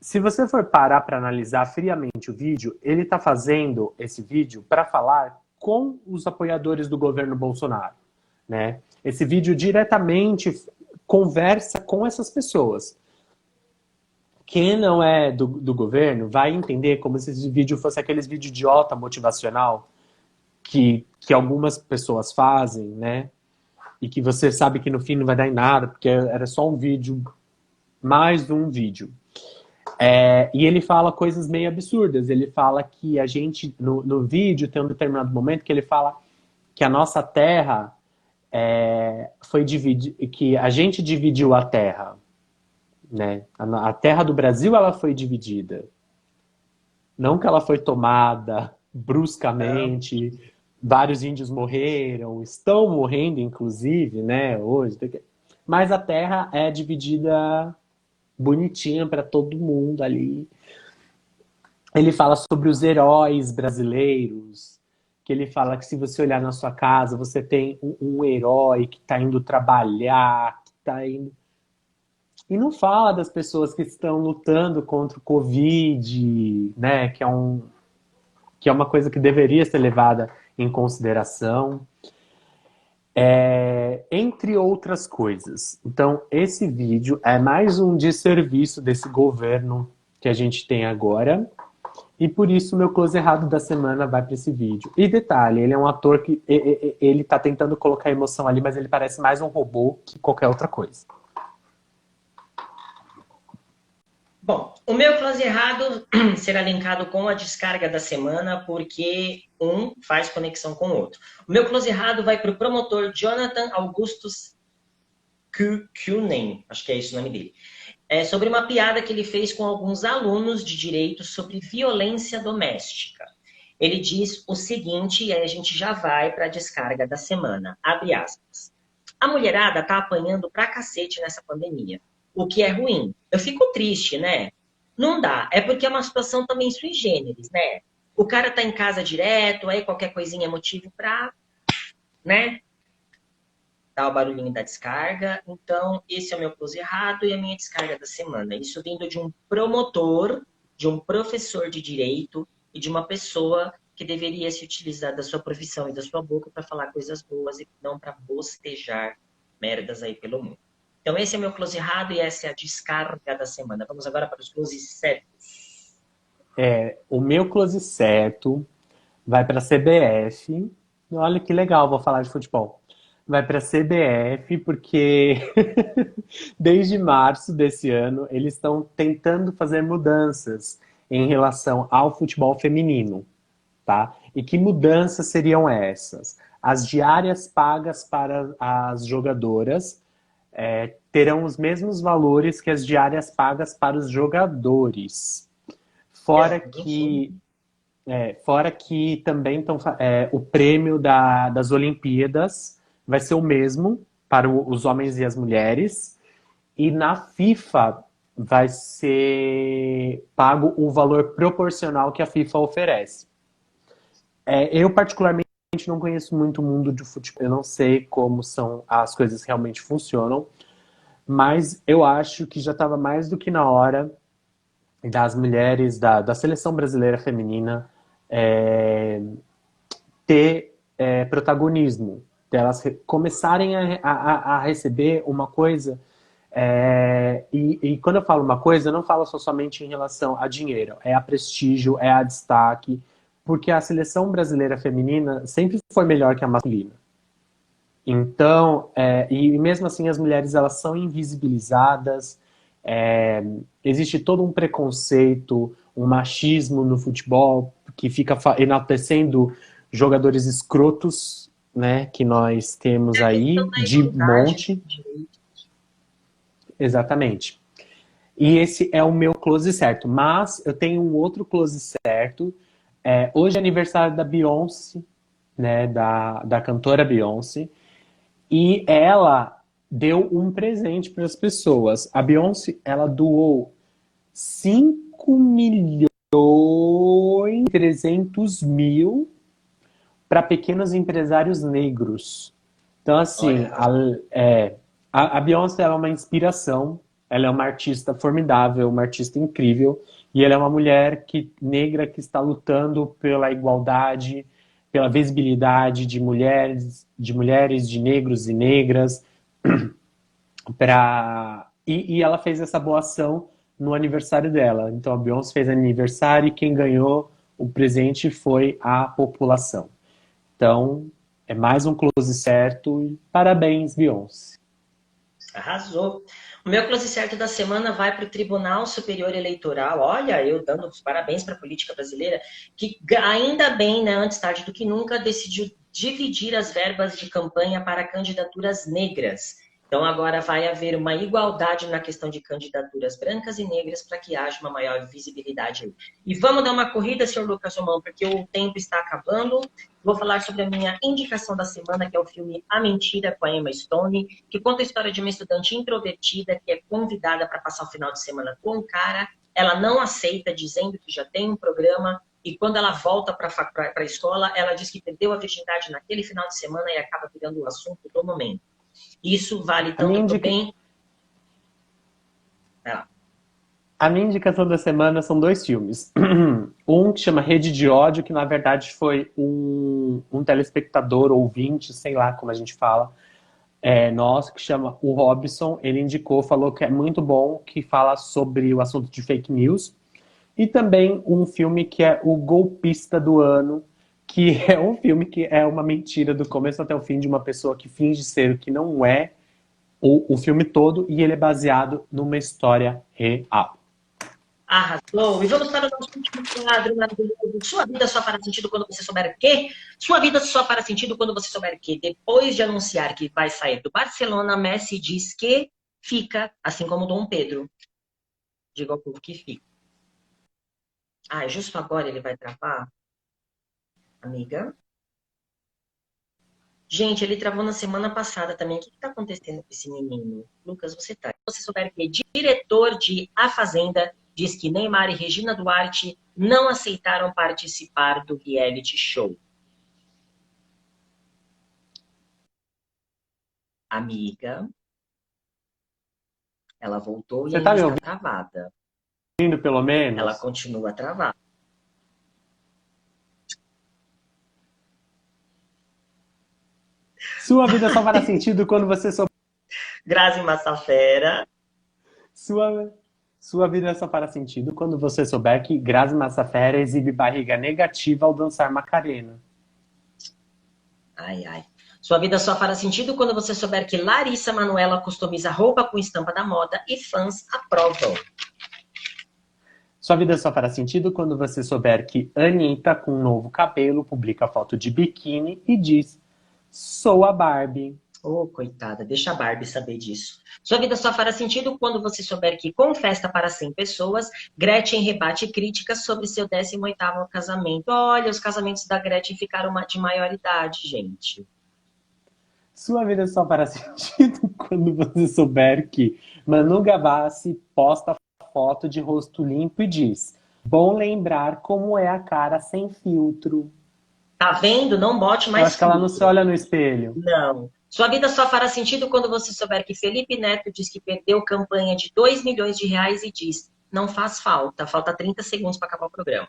Se você for parar para analisar friamente o vídeo, ele está fazendo esse vídeo para falar com os apoiadores do governo Bolsonaro, né? Esse vídeo diretamente conversa com essas pessoas. Quem não é do governo vai entender como se esse vídeo fosse aqueles vídeos idiota motivacional que algumas pessoas fazem, né? E que você sabe que no fim não vai dar em nada, porque era só um vídeo, mais um vídeo. E ele fala coisas meio absurdas. Ele fala que a gente, no vídeo, tem um determinado momento que ele fala que a nossa terra foi dividida, que a gente dividiu a terra, né? A terra do Brasil, ela foi dividida. Não que ela foi tomada Não. bruscamente, vários índios morreram, estão morrendo, inclusive, né, hoje. Mas a terra é dividida bonitinha para todo mundo ali. Ele fala sobre os heróis brasileiros, que ele fala que se você olhar na sua casa, você tem um herói que está indo trabalhar, que está indo... E não fala das pessoas que estão lutando contra o Covid, né, que é uma coisa que deveria ser levada em consideração, entre outras coisas. Então, esse vídeo é mais um desserviço desse governo que a gente tem agora, e por isso meu close errado da semana vai para esse vídeo. E detalhe, ele é um ator que ele tá tentando colocar emoção ali, mas ele parece mais um robô que qualquer outra coisa. Bom, o meu close errado será linkado com a descarga da semana, porque um faz conexão com o outro. O meu close errado vai para o promotor Jonathan Augustus Kunen, acho que é esse o nome dele. É sobre uma piada que ele fez com alguns alunos de direito sobre violência doméstica. Ele diz o seguinte, e aí a gente já vai para a descarga da semana. Abre aspas. A mulherada tá apanhando pra cacete nessa pandemia, o que é ruim. Eu fico triste, né? Não dá. É porque é uma situação também sui generis, né? O cara tá em casa direto, aí qualquer coisinha é motivo pra, né? Dar o barulhinho da descarga. Então, esse é o meu close errado e a minha descarga da semana. Isso vindo de um promotor, de um professor de direito e de uma pessoa que deveria se utilizar da sua profissão e da sua boca para falar coisas boas e não para bostejar merdas aí pelo mundo. Então, esse é meu close errado e essa é a descarga da semana. Vamos agora para os closes certos. O meu close certo vai para a CBF. Olha que legal, vou falar de futebol. Vai para a CBF porque desde março desse ano eles estão tentando fazer mudanças em relação ao futebol feminino, tá? E que mudanças seriam essas? As diárias pagas para as jogadoras terão os mesmos valores que as diárias pagas para os jogadores. Fora que Fora que também o prêmio das Olimpíadas vai ser o mesmo para os homens e as mulheres. E na FIFA vai ser pago o valor proporcional que a FIFA oferece. Eu, particularmente, não conheço muito o mundo de futebol. Eu não sei como são as coisas realmente funcionam. Mas eu acho que já estava mais do que na hora das mulheres da seleção brasileira feminina ter protagonismo, delas começarem a receber uma coisa E quando eu falo uma coisa, eu não falo só somente em relação a dinheiro, é a prestígio, é a destaque, porque a seleção brasileira feminina sempre foi melhor que a masculina. Então, e mesmo assim as mulheres elas são invisibilizadas, existe todo um preconceito, um machismo no futebol que fica enaltecendo jogadores escrotos, né, que nós temos É a questão aí da de igualdade, monte. Exatamente. E esse é o meu close certo. Mas eu tenho um outro close certo. Hoje é aniversário da Beyoncé, né, da cantora Beyoncé. E ela deu um presente para as pessoas. A Beyoncé, ela doou 5.300.000 para pequenos empresários negros. Então, assim, Olha, a Beyoncé ela é uma inspiração, ela é uma artista formidável, uma artista incrível, e ela é uma mulher negra que está lutando pela igualdade, pela visibilidade de mulheres, de negros e negras, e ela fez essa boa ação no aniversário dela. Então a Beyoncé fez aniversário e quem ganhou o presente foi a população. Então, é mais um close certo e parabéns, Beyoncé. arrasou. O meu close certo da semana vai para o Tribunal Superior Eleitoral. Olha, eu dando os parabéns para a política brasileira, que ainda bem, né, antes tarde do que nunca, decidiu dividir as verbas de campanha para candidaturas negras. Então agora vai haver uma igualdade na questão de candidaturas brancas e negras para que haja uma maior visibilidade. E vamos dar uma corrida, senhor Lucas Romão, porque o tempo está acabando. Vou falar sobre a minha indicação da semana, que é o filme A Mentira, com a Emma Stone, que conta a história de uma estudante introvertida que é convidada para passar o final de semana com um cara. Ela não aceita, dizendo que já tem um programa, e quando ela volta para a escola, ela diz que perdeu a virgindade naquele final de semana e acaba virando o assunto do momento. Isso vale A minha, tanto para o indica... bem... Ah, a minha indicação da semana são dois filmes. Um que chama Rede de Ódio, que na verdade foi um telespectador, ouvinte, sei lá como a gente fala, nosso, que chama o Robson. Ele indicou, falou que é muito bom, que fala sobre o assunto de fake news. E também um filme que é O Golpista do Ano, que é um filme que é uma mentira do começo até o fim de uma pessoa que finge ser o que não é, o filme todo, e ele é baseado numa história real. arrasou. E vamos para o nosso último quadro maravilhoso. Sua vida só fará sentido quando você souber o quê? Sua vida só fará sentido quando você souber o quê? Depois de anunciar que vai sair do Barcelona, Messi diz que fica, assim como Dom Pedro. Diga ao povo que fica. Ah, justo agora ele vai travar? Amiga? Gente, ele travou na semana passada também. O que está acontecendo com esse menino? Lucas, você tá. Se você souber que diretor de A Fazenda diz que Neymar e Regina Duarte não aceitaram participar do reality show. Amiga, ela voltou e Você tá ainda me está travada. ouvindo, pelo Ela menos? continua travada. Sua vida só fará sentido quando você souber. Grazi Massafera. Sua, sua vida só fará sentido quando você souber que Grazi Massafera exibe barriga negativa ao dançar Macarena. Ai, ai. Sua vida só fará sentido quando você souber que Larissa Manoela customiza roupa com estampa da moda e fãs aprovam. Sua vida só fará sentido quando você souber que Anitta, com um novo cabelo, publica foto de biquíni e diz: Sou a Barbie. Oh, coitada, deixa a Barbie saber disso. Sua vida só fará sentido quando você souber que, com festa para 100 pessoas, Gretchen rebate críticas sobre seu 18º casamento. Olha, os casamentos da Gretchen ficaram de maior idade, gente. Sua vida só fará sentido quando você souber que Manu Gavassi posta foto de rosto limpo e diz: Bom lembrar como é a cara sem filtro. Tá vendo? Não bote Eu mais acho que ela não se filtro. olha no espelho. Não. Sua vida só fará sentido quando você souber que Felipe Neto diz que perdeu campanha de 2 milhões de reais e diz: não faz falta, falta 30 segundos para acabar o programa.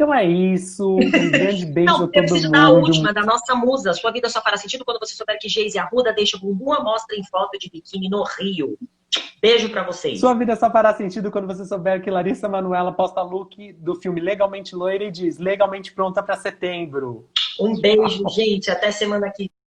Então é isso. Um grande beijo Não, a eu todo preciso da mundo. última, da nossa musa. Sua vida só fará sentido quando você souber que Geise Arruda deixa o bumbum à mostra em foto de biquíni no Rio. Beijo pra vocês. Sua vida só fará sentido quando você souber que Larissa Manoela posta look do filme Legalmente Loira e diz legalmente pronta para setembro. Um beijo, gente. Até semana que vem.